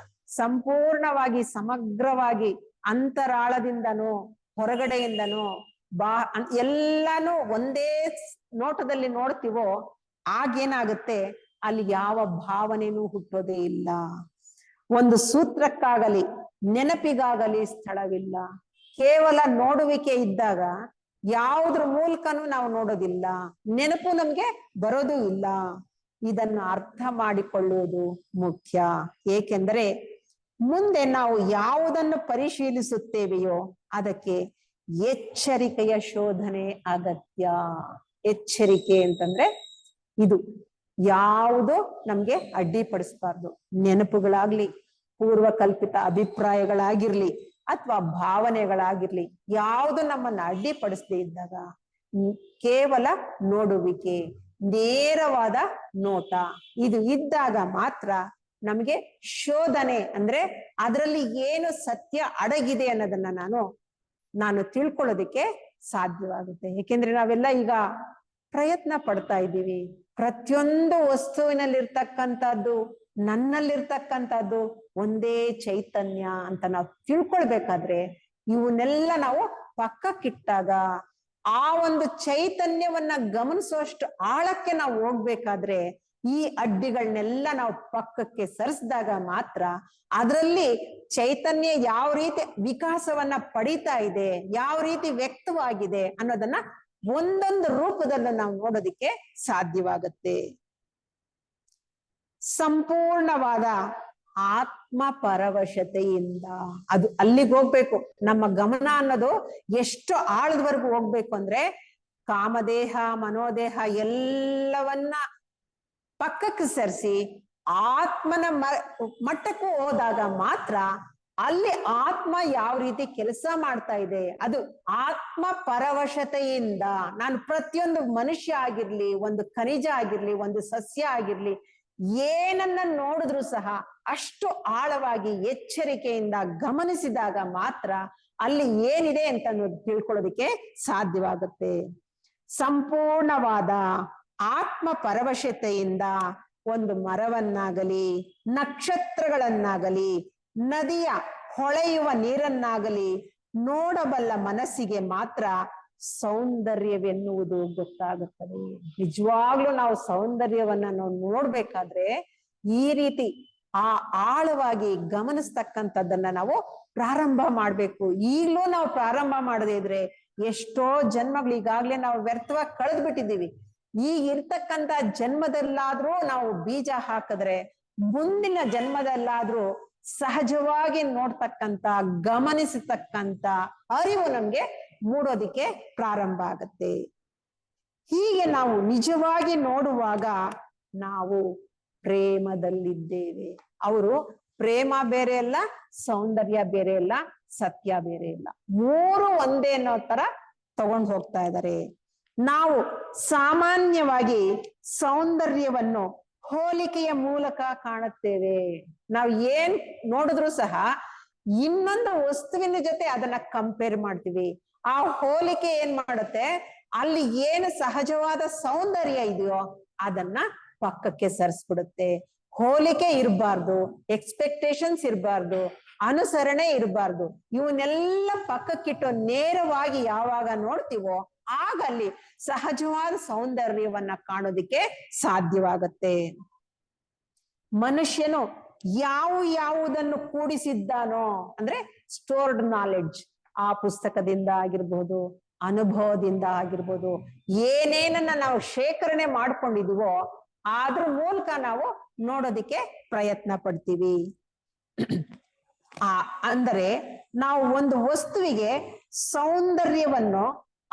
ಸಂಪೂರ್ಣವಾಗಿ ಸಮಗ್ರವಾಗಿ ಅಂತರಾಳದಿಂದನೂ ಹೊರಗಡೆಯಿಂದನೂ ಎಲ್ಲಾನು ಒಂದೇ ನೋಟದಲ್ಲಿ ನೋಡ್ತೀವೋ ಆಗೇನಾಗುತ್ತೆ, ಅಲ್ಲಿ ಯಾವ ಭಾವನೆನೂ ಹುಟ್ಟೋದೇ ಇಲ್ಲ. ಒಂದು ಸೂತ್ರಕ್ಕಾಗಲಿ ನೆನಪಿಗಾಗಲಿ ಸ್ಥಳವಿಲ್ಲ. ಕೇವಲ ನೋಡುವಿಕೆ ಇದ್ದಾಗ ಯಾವುದ್ರ ಮೂಲಕನೂ ನಾವು ನೋಡೋದಿಲ್ಲ, ನೆನಪು ನಮ್ಗೆ ಬರೋದು ಇಲ್ಲ. ಇದನ್ನು ಅರ್ಥ ಮಾಡಿಕೊಳ್ಳುವುದು ಮುಖ್ಯ. ಏಕೆಂದರೆ ಮುಂದೆ ನಾವು ಯಾವುದನ್ನು ಪರಿಶೀಲಿಸುತ್ತೇವೆಯೋ ಅದಕ್ಕೆ ಎಚ್ಚರಿಕೆಯ ಶೋಧನೆ ಅಗತ್ಯ. ಎಚ್ಚರಿಕೆ ಅಂತಂದ್ರೆ ಇದು ಯಾವುದು ನಮ್ಗೆ ಅಡ್ಡಿಪಡಿಸಬಾರ್ದು. ನೆನಪುಗಳಾಗ್ಲಿ, ಪೂರ್ವಕಲ್ಪಿತ ಅಭಿಪ್ರಾಯಗಳಾಗಿರ್ಲಿ ಅಥವಾ ಭಾವನೆಗಳಾಗಿರ್ಲಿ, ಯಾವುದು ನಮ್ಮನ್ನ ಅಡ್ಡಿಪಡಿಸದೇ ಇದ್ದಾಗ ಕೇವಲ ನೋಡುವಿಕೆ, ನೇರವಾದ ನೋಟ ಇದು ಇದ್ದಾಗ ಮಾತ್ರ ನಮಗೆ ಶೋಧನೆ ಅಂದ್ರೆ ಅದರಲ್ಲಿ ಏನು ಸತ್ಯ ಅಡಗಿದೆ ಅನ್ನೋದನ್ನ ನಾನು ತಿಳ್ಕೊಳ್ಳೋದಕ್ಕೆ ಸಾಧ್ಯವಾಗುತ್ತೆ. ಏಕೆಂದ್ರೆ ನಾವೆಲ್ಲ ಈಗ ಪ್ರಯತ್ನ ಪಡ್ತಾ ಇದ್ದೀವಿ. ಪ್ರತಿಯೊಂದು ವಸ್ತುವಿನಲ್ಲಿರ್ತಕ್ಕಂಥದ್ದು, ನನ್ನಲ್ಲಿರ್ತಕ್ಕಂಥದ್ದು ಒಂದೇ ಚೈತನ್ಯ ಅಂತ ನಾವು ತಿಳ್ಕೊಳ್ಬೇಕಾದ್ರೆ ಇವನ್ನೆಲ್ಲ ನಾವು ಪಕ್ಕಕ್ಕಿಟ್ಟಾಗ ಆ ಒಂದು ಚೈತನ್ಯವನ್ನ ಗಮನಿಸುವಷ್ಟು ಆಳಕ್ಕೆ ನಾವು ಹೋಗ್ಬೇಕಾದ್ರೆ ಈ ಅಡ್ಡಿಗಳನ್ನೆಲ್ಲ ನಾವು ಪಕ್ಕಕ್ಕೆ ಸರಿಸಿದಾಗ ಮಾತ್ರ ಅದರಲ್ಲಿ ಚೈತನ್ಯ ಯಾವ ರೀತಿ ವಿಕಾಸವನ್ನ ಪಡಿತಾ ಇದೆ, ಯಾವ ರೀತಿ ವ್ಯಕ್ತವಾಗಿದೆ ಅನ್ನೋದನ್ನ ಒಂದೊಂದು ರೂಪದಲ್ಲೂ ನಾವು ನೋಡೋದಿಕ್ಕೆ ಸಾಧ್ಯವಾಗುತ್ತೆ. ಸಂಪೂರ್ಣವಾದ ಆತ್ಮ ಪರವಶತೆಯಿಂದ ಅದು ಅಲ್ಲಿಗೆ ಹೋಗ್ಬೇಕು. ನಮ್ಮ ಗಮನ ಅನ್ನೋದು ಎಷ್ಟು ಆಳದವರೆಗೂ ಹೋಗ್ಬೇಕು ಅಂದ್ರೆ ಕಾಮದೇಹ, ಮನೋದೇಹ ಎಲ್ಲವನ್ನ ಪಕ್ಕಕ್ಕೆ ಸರಿಸಿ ಆತ್ಮನ ಮಟ್ಟಕ್ಕೂ ಹೋದಾಗ ಮಾತ್ರ ಅಲ್ಲಿ ಆತ್ಮ ಯಾವ ರೀತಿ ಕೆಲಸ ಮಾಡ್ತಾ ಇದೆ, ಅದು ಆತ್ಮ ಪರವಶತೆಯಿಂದ ನಾನು ಪ್ರತಿಯೊಂದು ಮನುಷ್ಯ ಆಗಿರ್ಲಿ, ಒಂದು ಖನಿಜ ಆಗಿರ್ಲಿ, ಒಂದು ಸಸ್ಯ ಆಗಿರ್ಲಿ, ಏನನ್ನ ನೋಡಿದ್ರು ಸಹ ಅಷ್ಟು ಆಳವಾಗಿ ಎಚ್ಚರಿಕೆಯಿಂದ ಗಮನಿಸಿದಾಗ ಮಾತ್ರ ಅಲ್ಲಿ ಏನಿದೆ ಅಂತ ತಿಳ್ಕೊಳ್ಳೋದಿಕ್ಕೆ ಸಾಧ್ಯವಾಗುತ್ತೆ. ಸಂಪೂರ್ಣವಾದ ಆತ್ಮ ಪರವಶತೆಯಿಂದ ಒಂದು ಮರವನ್ನಾಗಲಿ, ನಕ್ಷತ್ರಗಳನ್ನಾಗಲಿ, ನದಿಯ ಹೊಳೆಯುವ ನೀರನ್ನಾಗಲಿ ನೋಡಬಲ್ಲ ಮನಸ್ಸಿಗೆ ಮಾತ್ರ ಸೌಂದರ್ಯವೆನ್ನುವುದು ಗೊತ್ತಾಗುತ್ತದೆ. ನಿಜವಾಗ್ಲೂ ನಾವು ಸೌಂದರ್ಯವನ್ನ ನಾವು ನೋಡ್ಬೇಕಾದ್ರೆ ಈ ರೀತಿ ಆ ಆಳವಾಗಿ ಗಮನಿಸ್ತಕ್ಕಂಥದ್ದನ್ನ ನಾವು ಪ್ರಾರಂಭ ಮಾಡ್ಬೇಕು. ಈಗ್ಲೂ ನಾವು ಪ್ರಾರಂಭ ಮಾಡದೇ ಇದ್ರೆ ಎಷ್ಟೋ ಜನ್ಮಗಳು ಈಗಾಗ್ಲೇ ನಾವು ವ್ಯರ್ಥವಾಗಿ ಕಳೆದು ಬಿಟ್ಟಿದ್ದೀವಿ. ಈಗ ಇರ್ತಕ್ಕಂಥ ಜನ್ಮದಲ್ಲಾದ್ರೂ ನಾವು ಬೀಜ ಹಾಕಿದ್ರೆ ಮುಂದಿನ ಜನ್ಮದಲ್ಲಾದ್ರೂ ಸಹಜವಾಗಿ ನೋಡ್ತಕ್ಕಂಥ, ಗಮನಿಸತಕ್ಕಂಥ ಅರಿವು ನಮ್ಗೆ ಮೂಡೋದಿಕ್ಕೆ ಪ್ರಾರಂಭ ಆಗತ್ತೆ. ಹೀಗೆ ನಾವು ನಿಜವಾಗಿ ನೋಡುವಾಗ ನಾವು ಪ್ರೇಮದಲ್ಲಿದ್ದೇವೆ. ಅವರು ಪ್ರೇಮ ಬೇರೆ ಅಲ್ಲ, ಸೌಂದರ್ಯ ಬೇರೆ ಅಲ್ಲ, ಸತ್ಯ ಬೇರೆ ಇಲ್ಲ, ಮೂರು ಒಂದೇ ಅನ್ನೋ ತರ ತಗೊಂಡು ಹೋಗ್ತಾ ಇದ್ದಾರೆ. ನಾವು ಸಾಮಾನ್ಯವಾಗಿ ಸೌಂದರ್ಯವನ್ನು ಹೋಲಿಕೆಯ ಮೂಲಕ ಕಾಣುತ್ತೇವೆ. ನಾವು ಏನ್ ನೋಡಿದ್ರು ಸಹ ಇನ್ನೊಂದು ವಸ್ತುವಿನ ಜೊತೆ ಅದನ್ನ ಕಂಪೇರ್ ಮಾಡ್ತೀವಿ. ಆ ಹೋಲಿಕೆ ಏನ್ ಮಾಡುತ್ತೆ, ಅಲ್ಲಿ ಏನು ಸಹಜವಾದ ಸೌಂದರ್ಯ ಇದೆಯೋ ಅದನ್ನ ಪಕ್ಕಕ್ಕೆ ಸರಿಸ್ಬಿಡುತ್ತೆ. ಹೋಲಿಕೆ ಇರಬಾರ್ದು, ಎಕ್ಸ್ಪೆಕ್ಟೇಷನ್ಸ್ ಇರಬಾರ್ದು, ಅನುಸರಣೆ ಇರಬಾರ್ದು. ಇವನ್ನೆಲ್ಲ ಪಕ್ಕಕ್ಕಿಟ್ಟು ನೇರವಾಗಿ ಯಾವಾಗ ನೋಡ್ತೀವೋ ಆಗ ಅಲ್ಲಿ ಸಹಜವಾದ ಸೌಂದರ್ಯವನ್ನ ಕಾಣೋದಿಕ್ಕೆ ಸಾಧ್ಯವಾಗತ್ತೆ. ಮನುಷ್ಯನು ಯಾವುದನ್ನು ಕೂಡಿಸಿದ್ದಾನೋ ಅಂದ್ರೆ ಸ್ಟೋರ್ಡ್ ನಾಲೆಡ್ಜ್, ಆ ಪುಸ್ತಕದಿಂದ ಆಗಿರ್ಬೋದು, ಅನುಭವದಿಂದ ಆಗಿರ್ಬೋದು, ಏನೇನನ್ನ ನಾವು ಶೇಖರಣೆ ಮಾಡ್ಕೊಂಡಿದೀವೋ ಅದ್ರ ಮೂಲಕ ನಾವು ನೋಡೋದಿಕ್ಕೆ ಪ್ರಯತ್ನ ಪಡ್ತೀವಿ. ಅಂದರೆ ನಾವು ಒಂದು ವಸ್ತುವಿಗೆ ಸೌಂದರ್ಯವನ್ನು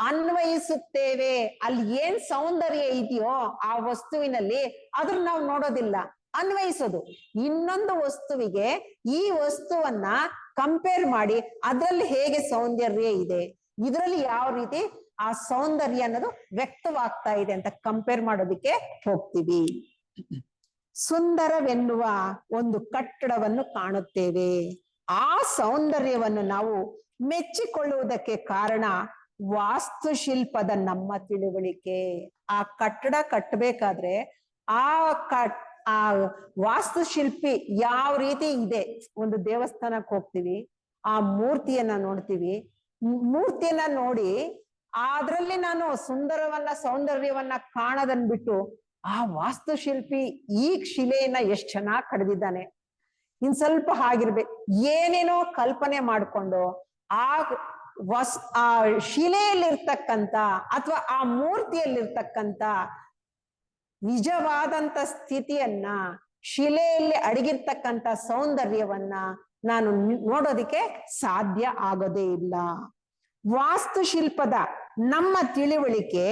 ಅನ್ವಯಿಸುತ್ತೇವೆ. ಅಲ್ಲಿ ಏನ್ ಸೌಂದರ್ಯ ಇದೆಯೋ ಆ ವಸ್ತುವಿನಲ್ಲಿ ಅದನ್ನ ನಾವು ನೋಡೋದಿಲ್ಲ, ಅನ್ವಯಿಸೋದು. ಇನ್ನೊಂದು ವಸ್ತುವಿಗೆ ಈ ವಸ್ತುವನ್ನ ಕಂಪೇರ್ ಮಾಡಿ ಅದರಲ್ಲಿ ಹೇಗೆ ಸೌಂದರ್ಯ ಇದೆ, ಇದರಲ್ಲಿ ಯಾವ ರೀತಿ ಆ ಸೌಂದರ್ಯ ಅನ್ನೋದು ವ್ಯಕ್ತವಾಗ್ತಾ ಇದೆ ಅಂತ ಕಂಪೇರ್ ಮಾಡೋದಿಕ್ಕೆ ಹೋಗ್ತೀವಿ. ಸುಂದರವೆನ್ನುವ ಒಂದು ಕಟ್ಟಡವನ್ನು ಕಾಣುತ್ತೇವೆ. ಆ ಸೌಂದರ್ಯವನ್ನು ನಾವು ಮೆಚ್ಚಿಕೊಳ್ಳುವುದಕ್ಕೆ ಕಾರಣ ವಾಸ್ತುಶಿಲ್ಪದ ನಮ್ಮ ತಿಳುವಳಿಕೆ. ಆ ಕಟ್ಟಡ ಕಟ್ಟಬೇಕಾದ್ರೆ ಆ ವಾಸ್ತುಶಿಲ್ಪಿ ಯಾವ ರೀತಿ ಇದೆ, ಒಂದು ದೇವಸ್ಥಾನಕ್ಕೆ ಹೋಗ್ತೀವಿ, ಆ ಮೂರ್ತಿಯನ್ನ ನೋಡ್ತೀವಿ, ಮೂರ್ತಿಯನ್ನ ನೋಡಿ ಅದ್ರಲ್ಲಿ ನಾನು ಸೌಂದರ್ಯವನ್ನ ಕಾಣೋದನ್ ಬಿಟ್ಟು ಆ ವಾಸ್ತುಶಿಲ್ಪಿ ಈ ಶಿಲೆಯನ್ನ ಎಷ್ಟ್ ಚೆನ್ನಾಗಿ ಕಡ್ದಿದ್ದಾನೆ, ಇನ್ ಸ್ವಲ್ಪ ಹಾಗಿರ್ಬೇಕು, ಏನೇನೋ ಕಲ್ಪನೆ ಮಾಡ್ಕೊಂಡು ಆ ಶಿಲೆಯಲ್ಲಿರ್ತಕ್ಕಂಥ ಅಥವಾ ಆ ಮೂರ್ತಿಯಲ್ಲಿರ್ತಕ್ಕಂಥ ನಿಜವಾದಂತ ಸ್ಥಿತಿಯನ್ನ, ಶಿಲೆಯಲ್ಲಿ ಅಡಗಿರ್ತಕ್ಕಂಥ ಸೌಂದರ್ಯವನ್ನ ನಾನು ನೋಡೋದಿಕ್ಕೆ ಸಾಧ್ಯ ಆಗೋದೇ ಇಲ್ಲ. ವಾಸ್ತುಶಿಲ್ಪದ ನಮ್ಮ ತಿಳಿವಳಿಕೆ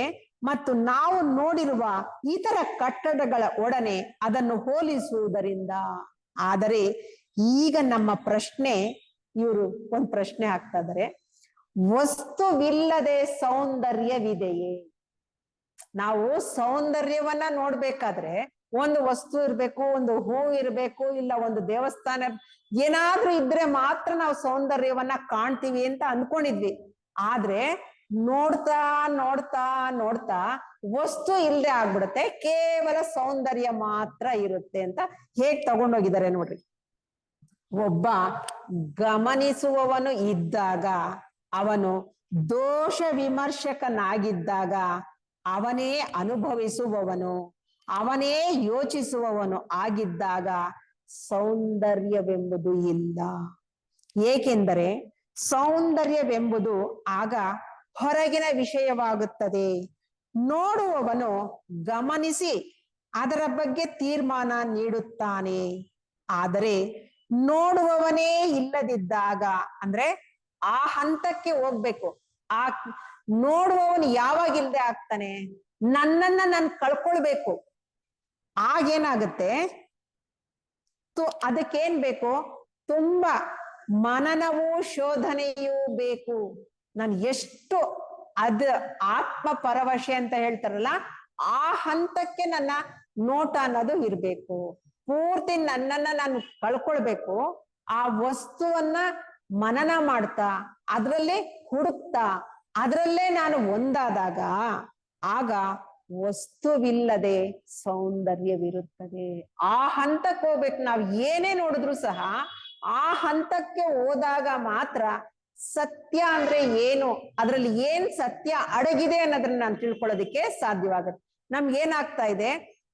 ಮತ್ತು ನಾವು ನೋಡಿರುವ ಇತರ ಕಟ್ಟಡಗಳ ಒಡನೆ ಅದನ್ನು ಹೋಲಿಸುವುದರಿಂದ. ಆದರೆ ಈಗ ನಮ್ಮ ಪ್ರಶ್ನೆ, ಇವರು ಒಂದು ಪ್ರಶ್ನೆ ಹಾಕ್ತಾ ಇದ್ದಾರೆ, ವಸ್ತುವಿಲ್ಲದೆ ಸೌಂದರ್ಯವಿದೆಯೇ? ನಾವು ಸೌಂದರ್ಯವನ್ನ ನೋಡ್ಬೇಕಾದ್ರೆ ಒಂದು ವಸ್ತು ಇರ್ಬೇಕು, ಒಂದು ಹೂ ಇರ್ಬೇಕು, ಇಲ್ಲ ಒಂದು ದೇವಸ್ಥಾನ ಏನಾದ್ರೂ ಇದ್ರೆ ಮಾತ್ರ ನಾವು ಸೌಂದರ್ಯವನ್ನ ಕಾಣ್ತೀವಿ ಅಂತ ಅನ್ಕೊಂಡಿದ್ವಿ. ಆದ್ರೆ ನೋಡ್ತಾ ನೋಡ್ತಾ ನೋಡ್ತಾ ವಸ್ತು ಇಲ್ಲದೆ ಆಗ್ಬಿಡುತ್ತೆ, ಕೇವಲ ಸೌಂದರ್ಯ ಮಾತ್ರ ಇರುತ್ತೆ ಅಂತ ಹೇಗ್ ತಗೊಂಡೋಗಿದ್ದಾರೆ ನೋಡ್ರಿ. ಒಬ್ಬ ಗಮನಿಸುವವನು ಇದ್ದಾಗ, ಅವನು ದೋಷ ವಿಮರ್ಶಕನಾಗಿದ್ದಾಗ, ಅವನೇ ಅನುಭವಿಸುವವನು, ಅವನೇ ಯೋಚಿಸುವವನು ಆಗಿದ್ದಾಗ ಸೌಂದರ್ಯವೆಂಬುದು ಇಲ್ಲ. ಏಕೆಂದರೆ ಸೌಂದರ್ಯವೆಂಬುದು ಆಗ ಹೊರಗಿನ ವಿಷಯವಾಗುತ್ತದೆ. ನೋಡುವವನು ಗಮನಿಸಿ ಅದರ ಬಗ್ಗೆ ತೀರ್ಮಾನ ನೀಡುತ್ತಾನೆ. ಆದರೆ ನೋಡುವವನೇ ಇಲ್ಲದಿದ್ದಾಗ, ಅಂದ್ರೆ ಆ ಹಂತಕ್ಕೆ ಹೋಗ್ಬೇಕು. ಆ ನೋಡುವವನು ಯಾವಾಗ ಇಲ್ಲದೆ ಆಗ್ತಾನೆ? ನನ್ನನ್ನ ನಾನು ಕಳ್ಕೊಳ್ಬೇಕು. ಆಗೇನಾಗುತ್ತೆ, ಅದಕ್ಕೇನ್ ಬೇಕು? ತುಂಬಾ ಮನನವೂ ಶೋಧನೆಯೂ ಬೇಕು. ನಾನು ಎಷ್ಟು ಆತ್ಮ ಪರವಶೆ ಅಂತ ಹೇಳ್ತಾರಲ್ಲ, ಆ ಹಂತಕ್ಕೆ ನನ್ನ ನೋಟ ಅನ್ನೋದು ಇರ್ಬೇಕು. ಪೂರ್ತಿ ನನ್ನನ್ನ ನಾನು ಕಳ್ಕೊಳ್ಬೇಕು. ಆ ವಸ್ತುವನ್ನ ಮನನ ಮಾಡ್ತಾ, ಅದ್ರಲ್ಲೇ ಹುಡುಕ್ತಾ, ಅದ್ರಲ್ಲೇ ನಾನು ಒಂದಾದಾಗ ಆಗ ವಸ್ತುವಿಲ್ಲದೆ ಸೌಂದರ್ಯವಿರುತ್ತದೆ. ಆ ಹಂತಕ್ಕೆ ಹೋಗ್ಬೇಕು. ನಾವ್ ಏನೇ ನೋಡಿದ್ರು ಸಹ ಆ ಹಂತಕ್ಕೆ ಹೋದಾಗ ಮಾತ್ರ ಸತ್ಯ ಅಂದ್ರೆ ಏನು, ಅದ್ರಲ್ಲಿ ಏನ್ ಸತ್ಯ ಅಡಗಿದೆ ಅನ್ನೋದನ್ನ ನಾನು ತಿಳ್ಕೊಳ್ಳೋದಿಕ್ಕೆ ಸಾಧ್ಯವಾಗುತ್ತೆ. ನಮ್ಗೆ ಏನಾಗ್ತಾ ಇದೆ,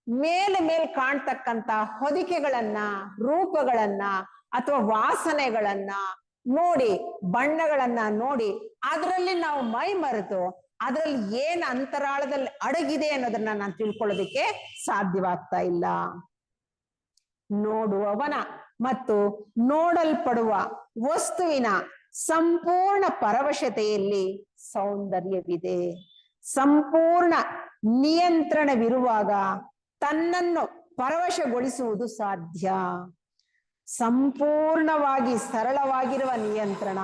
ಮೇಲೆ ಕಾಣ್ತಕ್ಕಂತ ಹೊದಿಕೆಗಳನ್ನ, ರೂಪಗಳನ್ನ ಅಥವಾ ವಾಸನೆಗಳನ್ನ ನೋಡಿ, ಬಣ್ಣಗಳನ್ನ ನೋಡಿ ಅದರಲ್ಲಿ ನಾವು ಮೈ ಮರೆತು ಅದರಲ್ಲಿ ಏನ್ ಅಂತರಾಳದಲ್ಲಿ ಅಡಗಿದೆ ಅನ್ನೋದನ್ನ ನಾನು ತಿಳ್ಕೊಳ್ಳೋದಿಕ್ಕೆ ಸಾಧ್ಯವಾಗ್ತಾ ಇಲ್ಲ. ನೋಡುವವನ ಮತ್ತು ನೋಡಲ್ಪಡುವ ವಸ್ತುವಿನ ಸಂಪೂರ್ಣ ಪರವಶತೆಯಲ್ಲಿ ಸೌಂದರ್ಯವಿದೆ. ಸಂಪೂರ್ಣ ನಿಯಂತ್ರಣವಿರುವಾಗ ತನ್ನನ್ನು ಪರವಶಗೊಳಿಸುವುದು ಸಾಧ್ಯ. ಸಂಪೂರ್ಣವಾಗಿ ಸರಳವಾಗಿರುವ ನಿಯಂತ್ರಣ,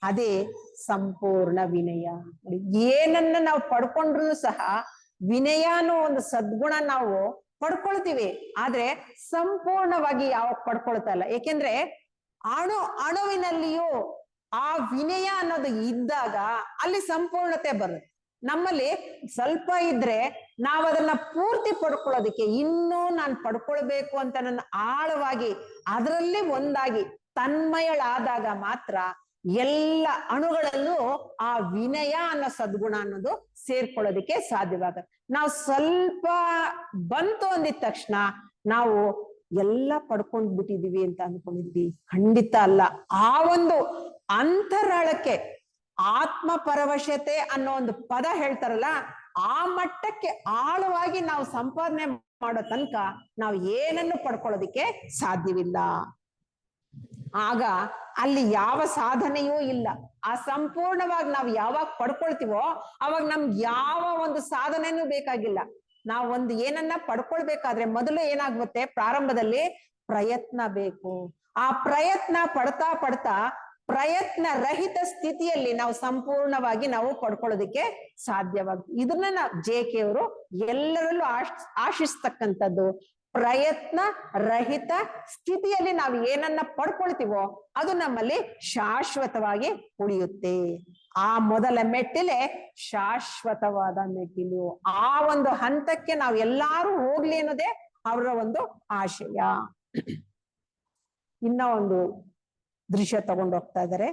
ಅದೇ ಸಂಪೂರ್ಣ ವಿನಯ. ಏನನ್ನ ನಾವು ಪಡ್ಕೊಂಡ್ರು ಸಹ ವಿನಯ ಅನ್ನೋ ಒಂದು ಸದ್ಗುಣ ನಾವು ಪಡ್ಕೊಳ್ತೀವಿ. ಆದ್ರೆ ಸಂಪೂರ್ಣವಾಗಿ ಯಾವ ಪಡ್ಕೊಳ್ತಾ ಇಲ್ಲ. ಏಕೆಂದ್ರೆ ಅಣುವಿನಲ್ಲಿಯೂ ಆ ವಿನಯ ಅನ್ನೋದು ಇದ್ದಾಗ ಅಲ್ಲಿ ಸಂಪೂರ್ಣತೆ ಬರುತ್ತೆ. ನಮ್ಮಲ್ಲಿ ಸ್ವಲ್ಪ ಇದ್ರೆ ನಾವು ಅದನ್ನ ಪೂರ್ತಿ ಪಡ್ಕೊಳ್ಳೋದಿಕ್ಕೆ, ಇನ್ನೂ ನಾನು ಪಡ್ಕೊಳ್ಬೇಕು ಅಂತ ನನ್ನ ಆಳವಾಗಿ ಅದರಲ್ಲಿ ಒಂದಾಗಿ ತನ್ಮಯಳಾದಾಗ ಮಾತ್ರ ಎಲ್ಲ ಅಣುಗಳಲ್ಲೂ ಆ ವಿನಯ ಅನ್ನೋ ಸದ್ಗುಣ ಅನ್ನೋದು ಸೇರ್ಕೊಳ್ಳೋದಿಕ್ಕೆ ಸಾಧ್ಯವಾಗುತ್ತೆ. ನಾವು ಸ್ವಲ್ಪ ಬಂತು ಅಂದಿದ ತಕ್ಷಣ ನಾವು ಎಲ್ಲ ಪಡ್ಕೊಂಡ್ ಬಿಟ್ಟಿದೀವಿ ಅಂತ ಅನ್ಕೊಂಡಿದ್ವಿ. ಖಂಡಿತ ಅಲ್ಲ. ಆ ಒಂದು ಅಂತರಾಳಕ್ಕೆ, ಆತ್ಮ ಪರವಶತೆ ಅನ್ನೋ ಒಂದು ಪದ ಹೇಳ್ತಾರಲ್ಲ, ಆ ಮಟ್ಟಕ್ಕೆ ಆಳವಾಗಿ ನಾವು ಸಂಪಾದನೆ ಮಾಡೋ ತನಕ ನಾವು ಏನನ್ನು ಪಡ್ಕೊಳ್ಳೋದಿಕ್ಕೆ ಸಾಧ್ಯವಿಲ್ಲ. ಆಗ ಅಲ್ಲಿ ಯಾವ ಸಾಧನೆಯೂ ಇಲ್ಲ. ಆ ಸಂಪೂರ್ಣವಾಗಿ ನಾವು ಯಾವಾಗ ಪಡ್ಕೊಳ್ತೀವೋ ಅವಾಗ ನಮ್ಗೆ ಯಾವ ಒಂದು ಸಾಧನೆನೂ ಬೇಕಾಗಿಲ್ಲ. ನಾವು ಒಂದು ಏನನ್ನ ಪಡ್ಕೊಳ್ಬೇಕಾದ್ರೆ ಮೊದಲು ಏನಾಗುತ್ತೆ, ಪ್ರಾರಂಭದಲ್ಲಿ ಪ್ರಯತ್ನ ಬೇಕು. ಆ ಪ್ರಯತ್ನ ಪಡ್ತಾ ಪ್ರಯತ್ನ ರಹಿತ ಸ್ಥಿತಿಯಲ್ಲಿ ನಾವು ಸಂಪೂರ್ಣವಾಗಿ ನಾವು ಪಡ್ಕೊಳ್ಳೋದಿಕ್ಕೆ ಸಾಧ್ಯವಾಗುತ್ತೆ. ಇದನ್ನ JK ಅವರು ಎಲ್ಲರಲ್ಲೂ ಆಶಿಸ್ತಕ್ಕಂಥದ್ದು. ಪ್ರಯತ್ನ ರಹಿತ ಸ್ಥಿತಿಯಲ್ಲಿ ನಾವು ಏನನ್ನ ಪಡ್ಕೊಳ್ತೀವೋ ಅದು ನಮ್ಮಲ್ಲಿ ಶಾಶ್ವತವಾಗಿ ಉಳಿಯುತ್ತೆ. ಆ ಮೊದಲ ಮೆಟ್ಟಿಲೆ ಶಾಶ್ವತವಾದ ಮೆಟ್ಟಿಲು. ಆ ಒಂದು ಹಂತಕ್ಕೆ ನಾವು ಎಲ್ಲಾರು ಹೋಗ್ಲಿ ಅನ್ನೋದೇ ಅವರ ಒಂದು ಆಶಯ. ಇನ್ನ ಒಂದು ದೃಶ್ಯ ತಗೊಂಡು ಹೋಗ್ತಾ ಇದ್ದಾರೆ.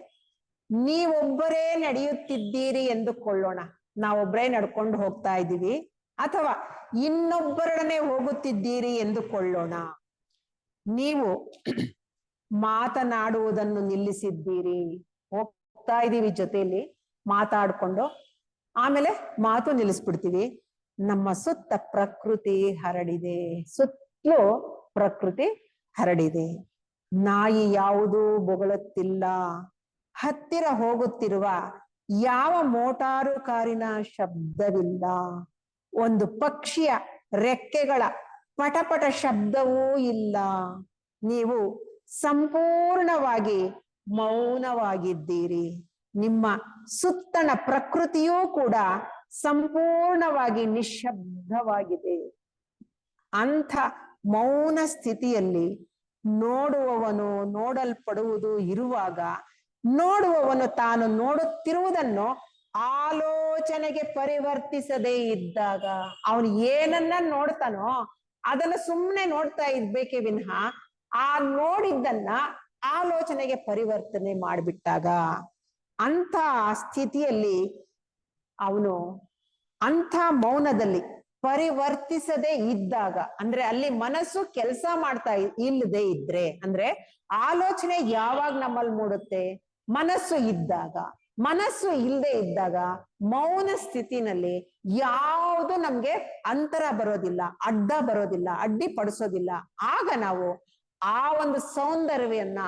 ನೀವೊಬ್ಬರೇ ನಡೆಯುತ್ತಿದ್ದೀರಿ ಎಂದುಕೊಳ್ಳೋಣ. ನಾವೊಬ್ಬರೇ ನಡ್ಕೊಂಡು ಹೋಗ್ತಾ ಇದ್ದೀವಿ, ಅಥವಾ ಇನ್ನೊಬ್ಬರೊಡನೆ ಹೋಗುತ್ತಿದ್ದೀರಿ ಎಂದುಕೊಳ್ಳೋಣ. ನೀವು ಮಾತನಾಡುವುದನ್ನು ನಿಲ್ಲಿಸಿದ್ದೀರಿ. ಹೋಗ್ತಾ ಇದ್ದೀವಿ ಜೊತೆಯಲ್ಲಿ ಮಾತಾಡ್ಕೊಂಡು, ಆಮೇಲೆ ಮಾತು ನಿಲ್ಲಿಸ್ಬಿಡ್ತೀವಿ. ನಮ್ಮ ಸುತ್ತ ಪ್ರಕೃತಿ ಹರಡಿದೆ, ಸುತ್ತಲೂ ಪ್ರಕೃತಿ ಹರಡಿದೆ. ನಾಯಿ ಯಾವುದೂ ಬೊಗಳುತ್ತಿಲ್ಲ. ಹತ್ತಿರ ಹೋಗುತ್ತಿರುವ ಯಾವ ಮೋಟಾರು ಕಾರಿನ ಶಬ್ದವಿಲ್ಲ. ಒಂದು ಪಕ್ಷಿಯ ರೆಕ್ಕೆಗಳ ಪಟಪಟ ಶಬ್ದವೂ ಇಲ್ಲ. ನೀವು ಸಂಪೂರ್ಣವಾಗಿ ಮೌನವಾಗಿದ್ದೀರಿ. ನಿಮ್ಮ ಸುತ್ತಣ ಪ್ರಕೃತಿಯೂ ಕೂಡ ಸಂಪೂರ್ಣವಾಗಿ ನಿಶ್ಶಬ್ದವಾಗಿದೆ. ಅಂಥ ಮೌನ ಸ್ಥಿತಿಯಲ್ಲಿ ನೋಡುವವನು ನೋಡಲ್ಪಡುವುದು ಇರುವಾಗ, ನೋಡುವವನು ತಾನು ನೋಡುತ್ತಿರುವುದನ್ನು ಆಲೋಚನೆಗೆ ಪರಿವರ್ತಿಸದೇ ಇದ್ದಾಗ, ಅವನು ಏನನ್ನ ನೋಡ್ತಾನೋ ಅದನ್ನ ಸುಮ್ಮನೆ ನೋಡ್ತಾ ಇರ್ಬೇಕೇ ವಿನಃ ಆ ನೋಡಿದ್ದನ್ನ ಆಲೋಚನೆಗೆ ಪರಿವರ್ತನೆ ಮಾಡಿಬಿಟ್ಟಾಗ, ಅಂಥ ಸ್ಥಿತಿಯಲ್ಲಿ ಅವನು ಅಂಥ ಮೌನದಲ್ಲಿ ಪರಿವರ್ತಿಸದೇ ಇದ್ದಾಗ, ಅಂದ್ರೆ ಅಲ್ಲಿ ಮನಸ್ಸು ಕೆಲಸ ಮಾಡ್ತಾ ಇಲ್ಲದೆ ಇದ್ರೆ, ಅಂದ್ರೆ ಆಲೋಚನೆ ಯಾವಾಗ ನಮ್ಮಲ್ಲಿ ಮೂಡುತ್ತೆ? ಮನಸ್ಸು ಇದ್ದಾಗ. ಮನಸ್ಸು ಇಲ್ಲದೆ ಇದ್ದಾಗ ಮೌನ ಸ್ಥಿತಿನಲ್ಲಿ ಯಾವುದು ನಮ್ಗೆ ಅಂತರ ಬರೋದಿಲ್ಲ, ಅಡ್ಡ ಬರೋದಿಲ್ಲ, ಅಡ್ಡಿಪಡಿಸೋದಿಲ್ಲ. ಆಗ ನಾವು ಆ ಒಂದು ಸೌಂದರ್ಯವನ್ನ,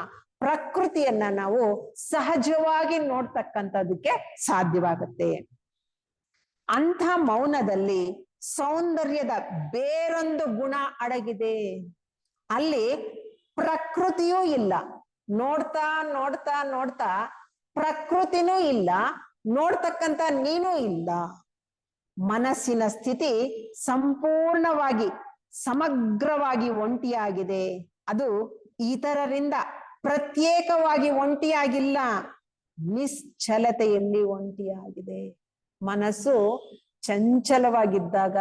ಪ್ರಕೃತಿಯನ್ನ ನಾವು ಸಹಜವಾಗಿ ನೋಡ್ತಕ್ಕಂಥದಕ್ಕೆ ಸಾಧ್ಯವಾಗುತ್ತೆ. ಅಂಥ ಮೌನದಲ್ಲಿ ಸೌಂದರ್ಯದ ಬೇರೊಂದು ಗುಣ ಅಡಗಿದೆ. ಅಲ್ಲಿ ಪ್ರಕೃತಿಯೂ ಇಲ್ಲ. ನೋಡ್ತಾ ನೋಡ್ತಾ ನೋಡ್ತಾ ಪ್ರಕೃತಿನೂ ಇಲ್ಲ, ನೋಡ್ತಕ್ಕಂಥ ನೀನೂ ಇಲ್ಲ. ಮನಸ್ಸಿನ ಸ್ಥಿತಿ ಸಂಪೂರ್ಣವಾಗಿ ಸಮಗ್ರವಾಗಿ ಒಂಟಿಯಾಗಿದೆ. ಅದು ಇತರರಿಂದ ಪ್ರತ್ಯೇಕವಾಗಿ ಒಂಟಿಯಾಗಿಲ್ಲ, ನಿಶ್ಚಲತೆಯಲ್ಲಿ ಒಂಟಿಯಾಗಿದೆ. ಮನಸ್ಸು ಚಂಚಲವಾಗಿದ್ದಾಗ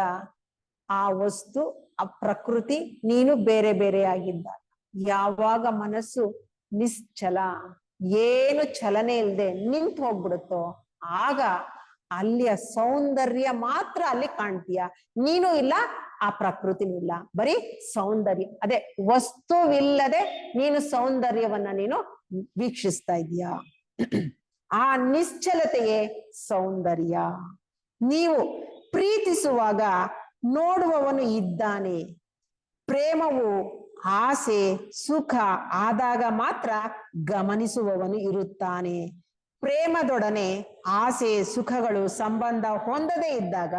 ಆ ವಸ್ತು, ಆ ಪ್ರಕೃತಿ, ನೀನು ಬೇರೆ ಬೇರೆ ಆಗಿದ್ದಾಗ, ಯಾವಾಗ ಮನಸ್ಸು ನಿಶ್ಚಲ, ಏನು ಚಲನೆ ಇಲ್ಲದೆ ನಿಂತು ಹೋಗ್ಬಿಡುತ್ತೋ ಆಗ ಅಲ್ಲಿಯ ಸೌಂದರ್ಯ ಮಾತ್ರ ಅಲ್ಲಿ ಕಾಣ್ತೀಯ. ನೀನು ಇಲ್ಲ, ಆ ಪ್ರಕೃತಿನೂ ಇಲ್ಲ, ಬರೀ ಸೌಂದರ್ಯ. ಅದೇ ವಸ್ತುವಿಲ್ಲದೆ ನೀನು ಸೌಂದರ್ಯವನ್ನ ನೀನು ವೀಕ್ಷಿಸ್ತಾ ಇದೀಯ. ಆ ನಿಶ್ಚಲತೆಯೇ ಸೌಂದರ್ಯ. ನೀವು ಪ್ರೀತಿಸುವಾಗ ನೋಡುವವನು ಇದ್ದಾನೆ. ಪ್ರೇಮವು ಆಸೆ ಸುಖ ಆದಾಗ ಮಾತ್ರ ಗಮನಿಸುವವನು ಇರುತ್ತಾನೆ. ಪ್ರೇಮದೊಡನೆ ಆಸೆ ಸುಖಗಳು ಸಂಬಂಧ ಹೊಂದದೇ ಇದ್ದಾಗ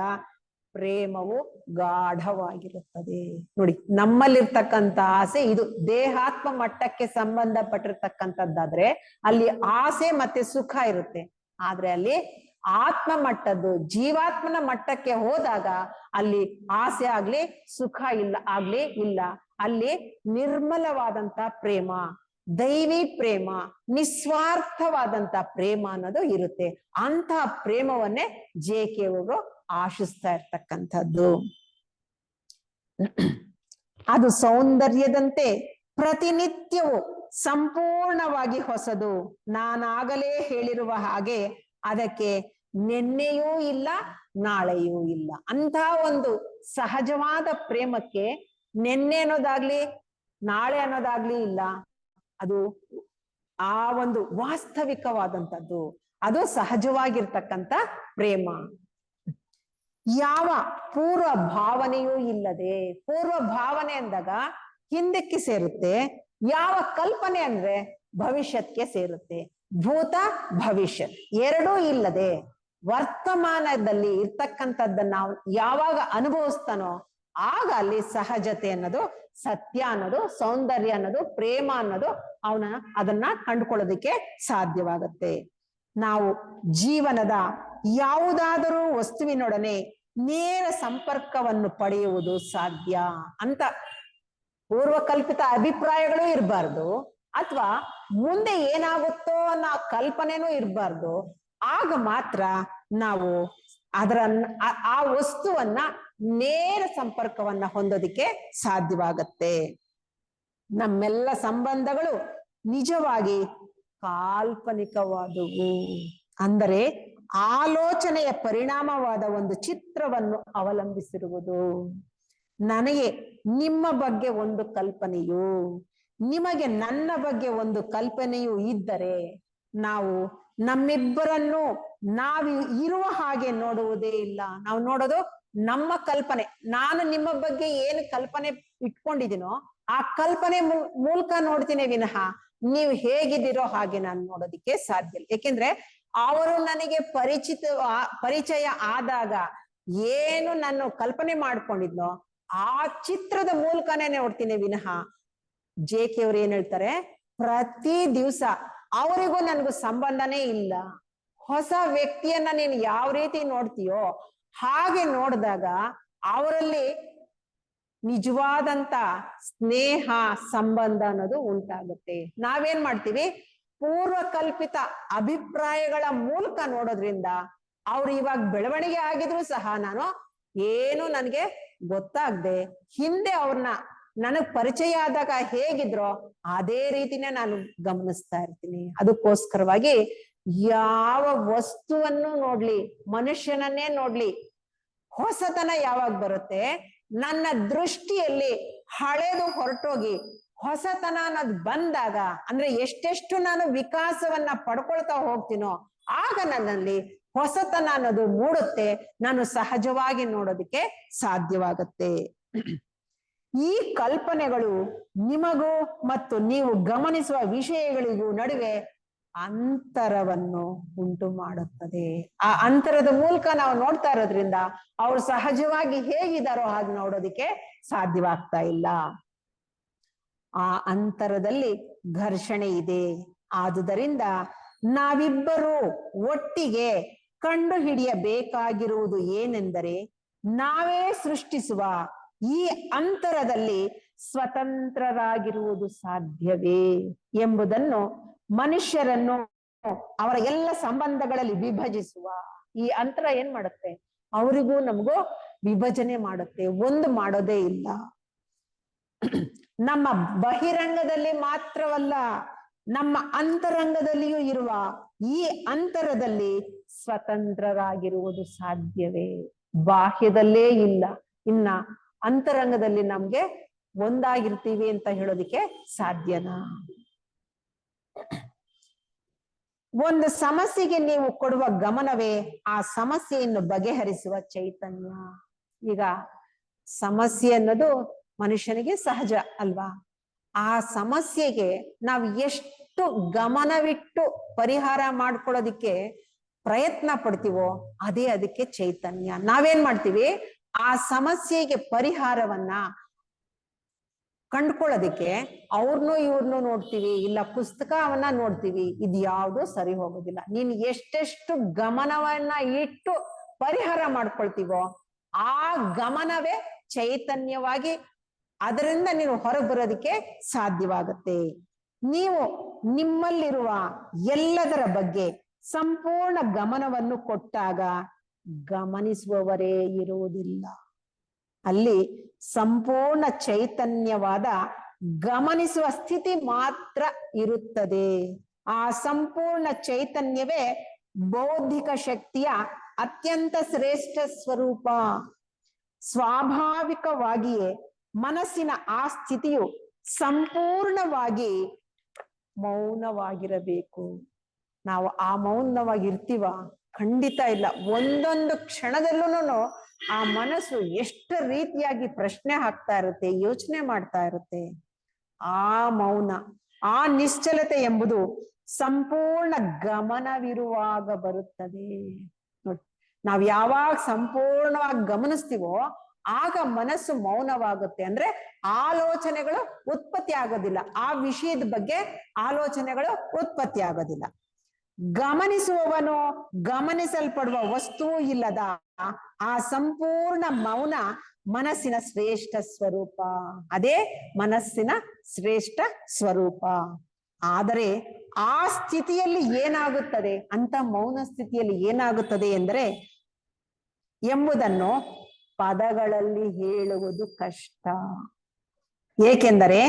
ಪ್ರೇಮವು ಗಾಢವಾಗಿರುತ್ತದೆ. ನೋಡಿ, ನಮ್ಮಲ್ಲಿರ್ತಕ್ಕಂಥ ಆಸೆ ಇದು ದೇಹಾತ್ಮ ಮಟ್ಟಕ್ಕೆ ಸಂಬಂಧಪಟ್ಟಿರ್ತಕ್ಕಂಥದ್ದಾದ್ರೆ ಅಲ್ಲಿ ಆಸೆ ಮತ್ತೆ ಸುಖ ಇರುತ್ತೆ. ಆದ್ರೆ ಅಲ್ಲಿ ಆತ್ಮ ಮಟ್ಟದ್ದು, ಜೀವಾತ್ಮನ ಮಟ್ಟಕ್ಕೆ ಹೋದಾಗ ಅಲ್ಲಿ ಆಸೆ ಆಗ್ಲಿ ಸುಖ ಇಲ್ಲ. ಅಲ್ಲಿ ನಿರ್ಮಲವಾದಂತ ಪ್ರೇಮ, ದೈವಿ ಪ್ರೇಮ, ನಿಸ್ವಾರ್ಥವಾದಂತ ಪ್ರೇಮ ಅನ್ನೋದು ಇರುತ್ತೆ. ಅಂತ ಪ್ರೇಮವನ್ನೇ JK ಅವರು ಆಶಿಸ್ತಾ ಇರ್ತಕ್ಕಂಥದ್ದು. ಅದು ಸೌಂದರ್ಯದಂತೆ ಪ್ರತಿನಿತ್ಯವೂ ಸಂಪೂರ್ಣವಾಗಿ ಹೊಸದು. ನಾನಾಗಲೇ ಹೇಳಿರುವ ಹಾಗೆ ಅದಕ್ಕೆ ನಿನ್ನೆಯೂ ಇಲ್ಲ, ನಾಳೆಯೂ ಇಲ್ಲ. ಅಂತ ಒಂದು ಸಹಜವಾದ ಪ್ರೇಮಕ್ಕೆ ನಿನ್ನೆ ಅನ್ನೋದಾಗ್ಲಿ ನಾಳೆ ಅನ್ನೋದಾಗ್ಲಿ ಇಲ್ಲ. ಅದು ಆ ಒಂದು ವಾಸ್ತವಿಕವಾದಂಥದ್ದು, ಅದು ಸಹಜವಾಗಿರ್ತಕ್ಕಂಥ ಪ್ರೇಮ. ಯಾವ ಪೂರ್ವ ಭಾವನೆಯೂ ಇಲ್ಲದೆ, ಪೂರ್ವ ಭಾವನೆ ಅಂದಾಗ ಹಿಂದಕ್ಕೆ ಸೇರುತ್ತೆ, ಯಾವ ಕಲ್ಪನೆ ಅಂದ್ರೆ ಭವಿಷ್ಯಕ್ಕೆ ಸೇರುತ್ತೆ. ಭೂತ ಭವಿಷ್ಯತ್ ಎರಡೂ ಇಲ್ಲದೆ ವರ್ತಮಾನದಲ್ಲಿ ಇರ್ತಕ್ಕಂಥದ್ದನ್ನ ನಾವು ಯಾವಾಗ ಅನುಭವಿಸ್ತಾನೋ ಆಗ ಅಲ್ಲಿ ಸಹಜತೆ ಅನ್ನೋದು, ಸತ್ಯ ಅನ್ನೋದು, ಸೌಂದರ್ಯ ಅನ್ನೋದು, ಪ್ರೇಮ ಅನ್ನೋದು ಅದನ್ನ ಕಂಡುಕೊಳ್ಳೋದಕ್ಕೆ ಸಾಧ್ಯವಾಗುತ್ತೆ. ನಾವು ಜೀವನದ ಯಾವುದಾದರೂ ವಸ್ತುವಿನೊಡನೆ ನೇರ ಸಂಪರ್ಕವನ್ನು ಪಡೆಯುವುದು ಸಾಧ್ಯ ಅಂತ ಪೂರ್ವಕಲ್ಪಿತ ಅಭಿಪ್ರಾಯಗಳು ಇರಬಾರ್ದು, ಅಥವಾ ಮುಂದೆ ಏನಾಗುತ್ತೋ ಅನ್ನೋ ಕಲ್ಪನೆನೂ ಇರಬಾರ್ದು. ಆಗ ಮಾತ್ರ ನಾವು ಆ ವಸ್ತುವನ್ನ ನೇರ ಸಂಪರ್ಕವನ್ನ ಹೊಂದೋದಿಕ್ಕೆ ಸಾಧ್ಯವಾಗತ್ತೆ. ನಮ್ಮೆಲ್ಲ ಸಂಬಂಧಗಳು ನಿಜವಾಗಿ ಕಾಲ್ಪನಿಕವಾದವು, ಅಂದರೆ ಆಲೋಚನೆಯ ಪರಿಣಾಮವಾದ ಒಂದು ಚಿತ್ರವನ್ನು ಅವಲಂಬಿಸಿರುವುದು. ನನಗೆ ನಿಮ್ಮ ಬಗ್ಗೆ ಒಂದು ಕಲ್ಪನೆಯು, ನಿಮಗೆ ನನ್ನ ಬಗ್ಗೆ ಒಂದು ಕಲ್ಪನೆಯು ಇದ್ದರೆ ನಾವು ನಮ್ಮಿಬ್ಬರನ್ನು ನಾವು ಇರುವ ಹಾಗೆ ನೋಡುವುದೇ ಇಲ್ಲ. ನಾವು ನೋಡೋದು ನಮ್ಮ ಕಲ್ಪನೆ, ನಾನು ನಿಮ್ಮ ಬಗ್ಗೆ ಏನು ಕಲ್ಪನೆ ಇಟ್ಕೊಂಡಿದ್ದೀನೋ ಆ ಕಲ್ಪನೆ ಮೂಲಕ ನೋಡ್ತೀನಿ ವಿನಃ ನೀವು ಹೇಗಿದ್ದೀರೋ ಹಾಗೆ ನಾನು ನೋಡೋದಿಕ್ಕೆ ಸಾಧ್ಯ ಇಲ್ಲ. ಯಾಕೆಂದ್ರೆ ಅವರು ನನಗೆ ಪರಿಚಯ ಆದಾಗ ಏನು ನಾನು ಕಲ್ಪನೆ ಮಾಡ್ಕೊಂಡಿದ್ನೋ ಆ ಚಿತ್ರದ ಮೂಲಕನೇ ನೋಡ್ತೀನಿ ವಿನಃ JK ಅವ್ರು ಏನ್ ಹೇಳ್ತಾರೆ, ಪ್ರತಿ ದಿವಸ ಅವರಿಗೂ ನನಗೂ ಸಂಬಂಧನೇ ಇಲ್ಲ. ಹೊಸ ವ್ಯಕ್ತಿಯನ್ನ ನೀನು ಯಾವ ರೀತಿ ನೋಡ್ತೀಯೋ ಹಾಗೆ ನೋಡಿದಾಗ ಅವರಲ್ಲಿ ನಿಜವಾದಂತ ಸ್ನೇಹ ಸಂಬಂಧ ಅನ್ನೋದು ಉಂಟಾಗುತ್ತೆ. ನಾವೇನ್ ಮಾಡ್ತೀವಿ, ಪೂರ್ವಕಲ್ಪಿತ ಅಭಿಪ್ರಾಯಗಳ ಮೂಲಕ ನೋಡೋದ್ರಿಂದ ಅವ್ರು ಇವಾಗ ಬೆಳವಣಿಗೆ ಆಗಿದ್ರು ಸಹ ನಾನು ಏನು ನನಗೆ ಗೊತ್ತಾಗದೆ ಹಿಂದೆ ಅವ್ರನ್ನ ನನಗ್ ಪರಿಚಯ ಆದಾಗ ಹೇಗಿದ್ರೋ ಅದೇ ರೀತಿನೇ ನಾನು ಗಮನಿಸ್ತಾ ಇರ್ತೀನಿ. ಅದಕ್ಕೋಸ್ಕರವಾಗಿ ಯಾವ ವಸ್ತುವನ್ನು ನೋಡ್ಲಿ, ಮನುಷ್ಯನನ್ನೇ ನೋಡ್ಲಿ, ಹೊಸತನ ಯಾವಾಗ ಬರುತ್ತೆ, ನನ್ನ ದೃಷ್ಟಿಯಲ್ಲಿ ಹಳೆದು ಹೊರಟೋಗಿ ಹೊಸತನ ಅನ್ನೋದು ಬಂದಾಗ, ಅಂದ್ರೆ ಎಷ್ಟೆಷ್ಟು ನಾನು ವಿಕಾಸವನ್ನ ಪಡ್ಕೊಳ್ತಾ ಹೋಗ್ತೀನೋ ಆಗ ನನ್ನಲ್ಲಿ ಹೊಸತನ ಅನ್ನೋದು ಮೂಡುತ್ತೆ, ನಾನು ಸಹಜವಾಗಿ ನೋಡೋದಕ್ಕೆ ಸಾಧ್ಯವಾಗುತ್ತೆ. ಈ ಕಲ್ಪನೆಗಳು ನಿಮಗೂ ಮತ್ತು ನೀವು ಗಮನಿಸುವ ವಿಷಯಗಳಿಗೂ ನಡುವೆ ಅಂತರವನ್ನು ಉಂಟು ಮಾಡುತ್ತದೆ. ಆ ಅಂತರದ ಮೂಲಕ ನಾವು ನೋಡ್ತಾ ಇರೋದ್ರಿಂದ ಅವ್ರು ಸಹಜವಾಗಿ ಹೇಗಿದಾರೋ ಹಾಗೆ ನೋಡೋದಿಕ್ಕೆ ಸಾಧ್ಯವಾಗ್ತಾ ಇಲ್ಲ. ಆ ಅಂತರದಲ್ಲಿ ಘರ್ಷಣೆ ಇದೆ. ಆದುದರಿಂದ ನಾವಿಬ್ಬರು ಒಟ್ಟಿಗೆ ಕಂಡು ಹಿಡಿಯಬೇಕಾಗಿರುವುದು ಏನೆಂದರೆ, ನಾವೇ ಸೃಷ್ಟಿಸುವ ಈ ಅಂತರದಲ್ಲಿ ಸ್ವತಂತ್ರರಾಗಿರುವುದು ಸಾಧ್ಯವೇ ಎಂಬುದನ್ನು ಮನುಷ್ಯರನ್ನು ಅವರ ಎಲ್ಲ ಸಂಬಂಧಗಳಲ್ಲಿ ವಿಭಜಿಸುವ ಈ ಅಂತರ ಏನ್ ಮಾಡುತ್ತೆ, ಅವರಿಗೂ ನಮಗೂ ವಿಭಜನೆ ಮಾಡುತ್ತೆ, ಒಂದು ಮಾಡೋದೇ ಇಲ್ಲ. ನಮ್ಮ ಬಹಿರಂಗದಲ್ಲಿ ಮಾತ್ರವಲ್ಲ, ನಮ್ಮ ಅಂತರಂಗದಲ್ಲಿಯೂ ಇರುವ ಈ ಅಂತರದಲ್ಲಿ ಸ್ವತಂತ್ರರಾಗಿರುವುದು ಸಾಧ್ಯವೇ? ಬಾಹ್ಯದಲ್ಲೇ ಇಲ್ಲ, ಇನ್ನ ಅಂತರಂಗದಲ್ಲಿ ನಮ್ಗೆ ಒಂದಾಗಿರ್ತೀವಿ ಅಂತ ಹೇಳೋದಿಕ್ಕೆ ಸಾಧ್ಯನಾ? ಒಂದು ಸಮಸ್ಯೆಗೆ ನೀವು ಕೊಡುವ ಗಮನವೇ ಆ ಸಮಸ್ಯೆಯನ್ನು ಬಗೆಹರಿಸುವ ಚೈತನ್ಯ. ಈಗ ಸಮಸ್ಯೆ ಅನ್ನೋದು ಮನುಷ್ಯನಿಗೆ ಸಹಜ ಅಲ್ವಾ? ಆ ಸಮಸ್ಯೆಗೆ ನಾವು ಎಷ್ಟು ಗಮನವಿಟ್ಟು ಪರಿಹಾರ ಮಾಡ್ಕೊಳ್ಳೋದಿಕ್ಕೆ ಪ್ರಯತ್ನ ಪಡ್ತೀವೋ ಅದೇ ಅದಕ್ಕೆ ಚೈತನ್ಯ. ನಾವೇನ್ ಮಾಡ್ತೀವಿ, ಆ ಸಮಸ್ಯೆಗೆ ಪರಿಹಾರವನ್ನ ಕಂಡ್ಕೊಳ್ಳೋದಿಕ್ಕೆ ಅವ್ರನ್ನೂ ಇವ್ರನ್ನೂ ನೋಡ್ತೀವಿ, ಇಲ್ಲ ಪುಸ್ತಕವನ್ನ ನೋಡ್ತೀವಿ, ಇದು ಯಾವುದು ಸರಿ ಹೋಗೋದಿಲ್ಲ. ನೀನ್ ಎಷ್ಟೆಷ್ಟು ಗಮನವನ್ನ ಇಟ್ಟು ಪರಿಹಾರ ಮಾಡ್ಕೊಳ್ತೀವೋ ಆ ಗಮನವೇ ಚೈತನ್ಯವಾಗಿ ಅದರಿಂದ ನೀನು ಹೊರಗೆ ಬರೋದಿಕ್ಕೆ ಸಾಧ್ಯವಾಗುತ್ತೆ. ನೀವು ನಿಮ್ಮಲ್ಲಿರುವ ಎಲ್ಲದರ ಬಗ್ಗೆ ಸಂಪೂರ್ಣ ಗಮನವನ್ನು ಕೊಟ್ಟಾಗ ಗಮನಿಸುವವರೇ ಇರುವುದಿಲ್ಲ. ಅಲ್ಲಿ ಸಂಪೂರ್ಣ ಚೈತನ್ಯವಾದ ಗಮನಿಸುವ ಸ್ಥಿತಿ ಮಾತ್ರ ಇರುತ್ತದೆ. ಆ ಸಂಪೂರ್ಣ ಚೈತನ್ಯವೇ ಬೌದ್ಧಿಕ ಶಕ್ತಿಯ ಅತ್ಯಂತ ಶ್ರೇಷ್ಠ ಸ್ವರೂಪ. ಸ್ವಾಭಾವಿಕವಾಗಿಯೇ ಮನಸ್ಸಿನ ಆ ಸ್ಥಿತಿಯು ಸಂಪೂರ್ಣವಾಗಿ ಮೌನವಾಗಿರಬೇಕು. ನಾವು ಆ ಮೌನವಾಗಿರ್ತೀವ? ಖಂಡಿತ ಇಲ್ಲ. ಒಂದೊಂದು ಕ್ಷಣದಲ್ಲೂ ಆ ಮನಸ್ಸು ಎಷ್ಟು ರೀತಿಯಾಗಿ ಪ್ರಶ್ನೆ ಹಾಕ್ತಾ ಇರುತ್ತೆ, ಯೋಚನೆ ಮಾಡ್ತಾ ಇರುತ್ತೆ. ಆ ಮೌನ, ಆ ನಿಶ್ಚಲತೆ ಎಂಬುದು ಸಂಪೂರ್ಣ ಗಮನವಿರುವಾಗ ಬರುತ್ತದೆ. ನೋಡಿ, ನಾವ್ ಯಾವಾಗ ಸಂಪೂರ್ಣವಾಗಿ ಗಮನಿಸ್ತೀವೋ ಆಗ ಮನಸ್ಸು ಮೌನವಾಗುತ್ತೆ. ಅಂದ್ರೆ ಆಲೋಚನೆಗಳು ಉತ್ಪತ್ತಿ ಆಗೋದಿಲ್ಲ, ಆ ವಿಷಯದ ಬಗ್ಗೆ ಆಲೋಚನೆಗಳು ಉತ್ಪತ್ತಿ ಆಗೋದಿಲ್ಲ. ಗಮನಿಸುವವನು ಗಮನಿಸಲ್ಪಡುವ ವಸ್ತುವು ಇಲ್ಲದ ಆ ಸಂಪೂರ್ಣ ಮೌನ ಮನಸ್ಸಿನ ಶ್ರೇಷ್ಠ ಸ್ವರೂಪ. ಅದೇ ಮನಸ್ಸಿನ ಶ್ರೇಷ್ಠ ಸ್ವರೂಪ. ಆದರೆ ಆ ಸ್ಥಿತಿಯಲ್ಲಿ ಏನಾಗುತ್ತದೆ, ಅಂತ ಮೌನ ಸ್ಥಿತಿಯಲ್ಲಿ ಏನಾಗುತ್ತದೆ ಎಂಬುದನ್ನು ಪದಗಳಲ್ಲಿ ಹೇಳುವುದು ಕಷ್ಟ. ಏಕೆಂದರೆ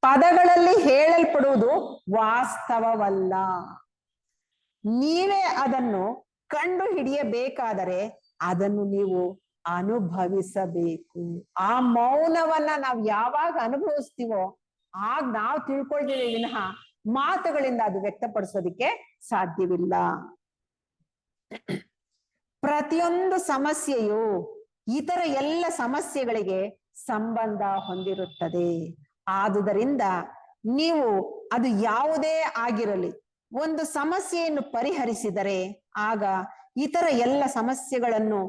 ಪದಗಳಲ್ಲಿ ಹೇಳಲ್ಪಡುವುದು ವಾಸ್ತವವಲ್ಲ. ನೀವೇ ಅದನ್ನು ಕಂಡು ಹಿಡಿಯಬೇಕಾದರೆ ಅದನ್ನು ನೀವು ಅನುಭವಿಸಬೇಕು. ಆ ಮೌನವನ್ನ ನಾವು ಯಾವಾಗ ಅನುಭವಿಸ್ತೀವೋ ಆಗ ನಾವು ತಿಳ್ಕೊಳ್ತೀವಿ ವಿನಃ ಮಾತುಗಳಿಂದ ಅದು ವ್ಯಕ್ತಪಡಿಸೋದಿಕ್ಕೆ ಸಾಧ್ಯವಿಲ್ಲ. ಪ್ರತಿಯೊಂದು ಸಮಸ್ಯೆಯು ಇತರ ಎಲ್ಲ ಸಮಸ್ಯೆಗಳಿಗೆ ಸಂಬಂಧ ಹೊಂದಿರುತ್ತದೆ. ಆದುದರಿಂದ ನೀವು ಅದು ಯಾವುದೇ ಆಗಿರಲಿ ಒಂದು ಸಮಸ್ಯೆಯನ್ನು ಪರಿಹರಿಸಿದರೆ ಆಗ ಇತರ ಎಲ್ಲ ಸಮಸ್ಯೆಗಳನ್ನು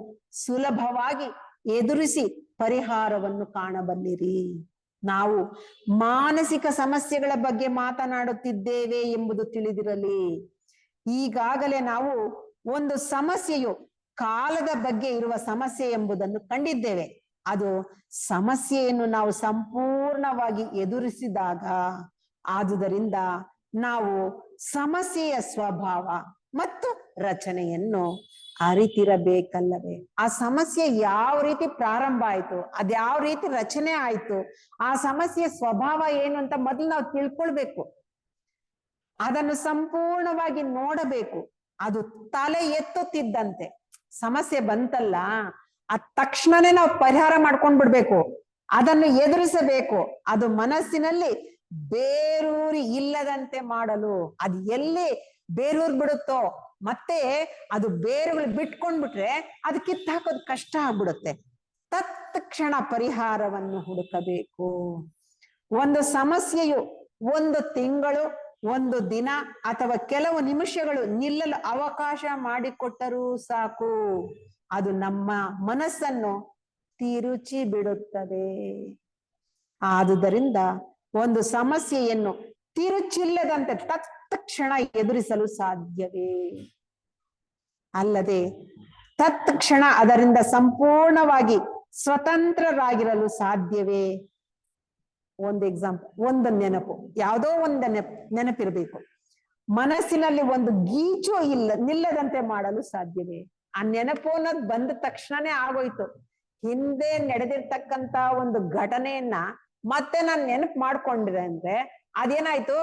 ಸುಲಭವಾಗಿ ಎದುರಿಸಿ ಪರಿಹಾರವನ್ನು ಕಾಣಬಲ್ಲಿರಿ. ನಾವು ಮಾನಸಿಕ ಸಮಸ್ಯೆಗಳ ಬಗ್ಗೆ ಮಾತನಾಡುತ್ತಿದ್ದೇವೆ ಎಂಬುದು ತಿಳಿದಿರಲಿ. ಈಗಾಗಲೇ ನಾವು ಒಂದು ಸಮಸ್ಯೆಯು ಕಾಲದ ಬಗ್ಗೆ ಇರುವ ಸಮಸ್ಯೆ ಎಂಬುದನ್ನು ಕಂಡಿದ್ದೇವೆ. ಅದು ಸಮಸ್ಯೆಯನ್ನು ನಾವು ಸಂಪೂರ್ಣವಾಗಿ ಎದುರಿಸಿದಾಗ, ಆದುದರಿಂದ ನಾವು ಸಮಸ್ಯೆಯ ಸ್ವಭಾವ ಮತ್ತು ರಚನೆಯನ್ನು ಅರಿತಿರಬೇಕಲ್ಲವೇ? ಆ ಸಮಸ್ಯೆ ಯಾವ ರೀತಿ ಪ್ರಾರಂಭ ಆಯ್ತು, ಅದ್ಯಾವ ರೀತಿ ರಚನೆ ಆಯ್ತು, ಆ ಸಮಸ್ಯೆಯ ಸ್ವಭಾವ ಏನು ಅಂತ ಮೊದಲು ನಾವು ತಿಳ್ಕೊಳ್ಬೇಕು. ಅದನ್ನು ಸಂಪೂರ್ಣವಾಗಿ ನೋಡಬೇಕು. ಅದು ತಲೆ ಎತ್ತುತ್ತಿದ್ದಂತೆ ಸಮಸ್ಯೆ ಬಂತಲ್ಲ, ಅದ್ ತಕ್ಷಣನೇ ನಾವು ಪರಿಹಾರ ಮಾಡ್ಕೊಂಡ್ ಬಿಡ್ಬೇಕು, ಅದನ್ನು ಎದುರಿಸಬೇಕು. ಅದು ಮನಸ್ಸಿನಲ್ಲಿ ಬೇರೂರಿ ಇಲ್ಲದಂತೆ ಮಾಡಲು, ಅದು ಎಲ್ಲಿ ಬೇರೂರ್ ಬಿಡುತ್ತೋ ಮತ್ತೆ ಅದು ಬೇರುಗಳು ಬಿಟ್ಕೊಂಡ್ಬಿಟ್ರೆ ಅದು ಕಿತ್ತಾಕೋದು ಕಷ್ಟ ಆಗ್ಬಿಡುತ್ತೆ. ತತ್ಕ್ಷಣ ಪರಿಹಾರವನ್ನು ಹುಡುಕಬೇಕು. ಒಂದು ಸಮಸ್ಯೆಯು ಒಂದು ತಿಂಗಳು, ಒಂದು ದಿನ ಅಥವಾ ಕೆಲವು ನಿಮಿಷಗಳು ನಿಲ್ಲಲು ಅವಕಾಶ ಮಾಡಿಕೊಟ್ಟರೂ ಸಾಕು, ಅದು ನಮ್ಮ ಮನಸ್ಸನ್ನು ತಿರುಚಿ ಬಿಡುತ್ತದೆ. ಆದುದರಿಂದ ಒಂದು ಸಮಸ್ಯೆಯನ್ನು ತಿರುಚಿಲ್ಲದಂತೆ ತತ್ಕ್ಷಣ ಎದುರಿಸಲು ಸಾಧ್ಯವೇ? ಅಲ್ಲದೆ ತತ್ಕ್ಷಣ ಅದರಿಂದ ಸಂಪೂರ್ಣವಾಗಿ ಸ್ವತಂತ್ರರಾಗಿರಲು ಸಾಧ್ಯವೇ? ಒಂದು ಎಕ್ಸಾಂಪಲ್, ಒಂದು ನೆನಪು, ಯಾವುದೋ ಒಂದು ನೆನಪಿರ್ಬೇಕು. ಮನಸ್ಸಿನಲ್ಲಿ ಒಂದು ಗೀಚು ನಿಲ್ಲದಂತೆ ಮಾಡಲು ಸಾಧ್ಯವೇ? ಆ ನೆನಪು ಅನ್ನೋದು ಬಂದ ತಕ್ಷಣನೇ ಆಗೋಯ್ತು. ಹಿಂದೆ ನಡೆದಿರ್ತಕ್ಕಂತ ಒಂದು ಘಟನೆಯನ್ನ ಮತ್ತೆ ನಾನು ನೆನಪು ಮಾಡ್ಕೊಂಡ್ರೆ ಅಂದ್ರೆ ಅದೇನಾಯ್ತು,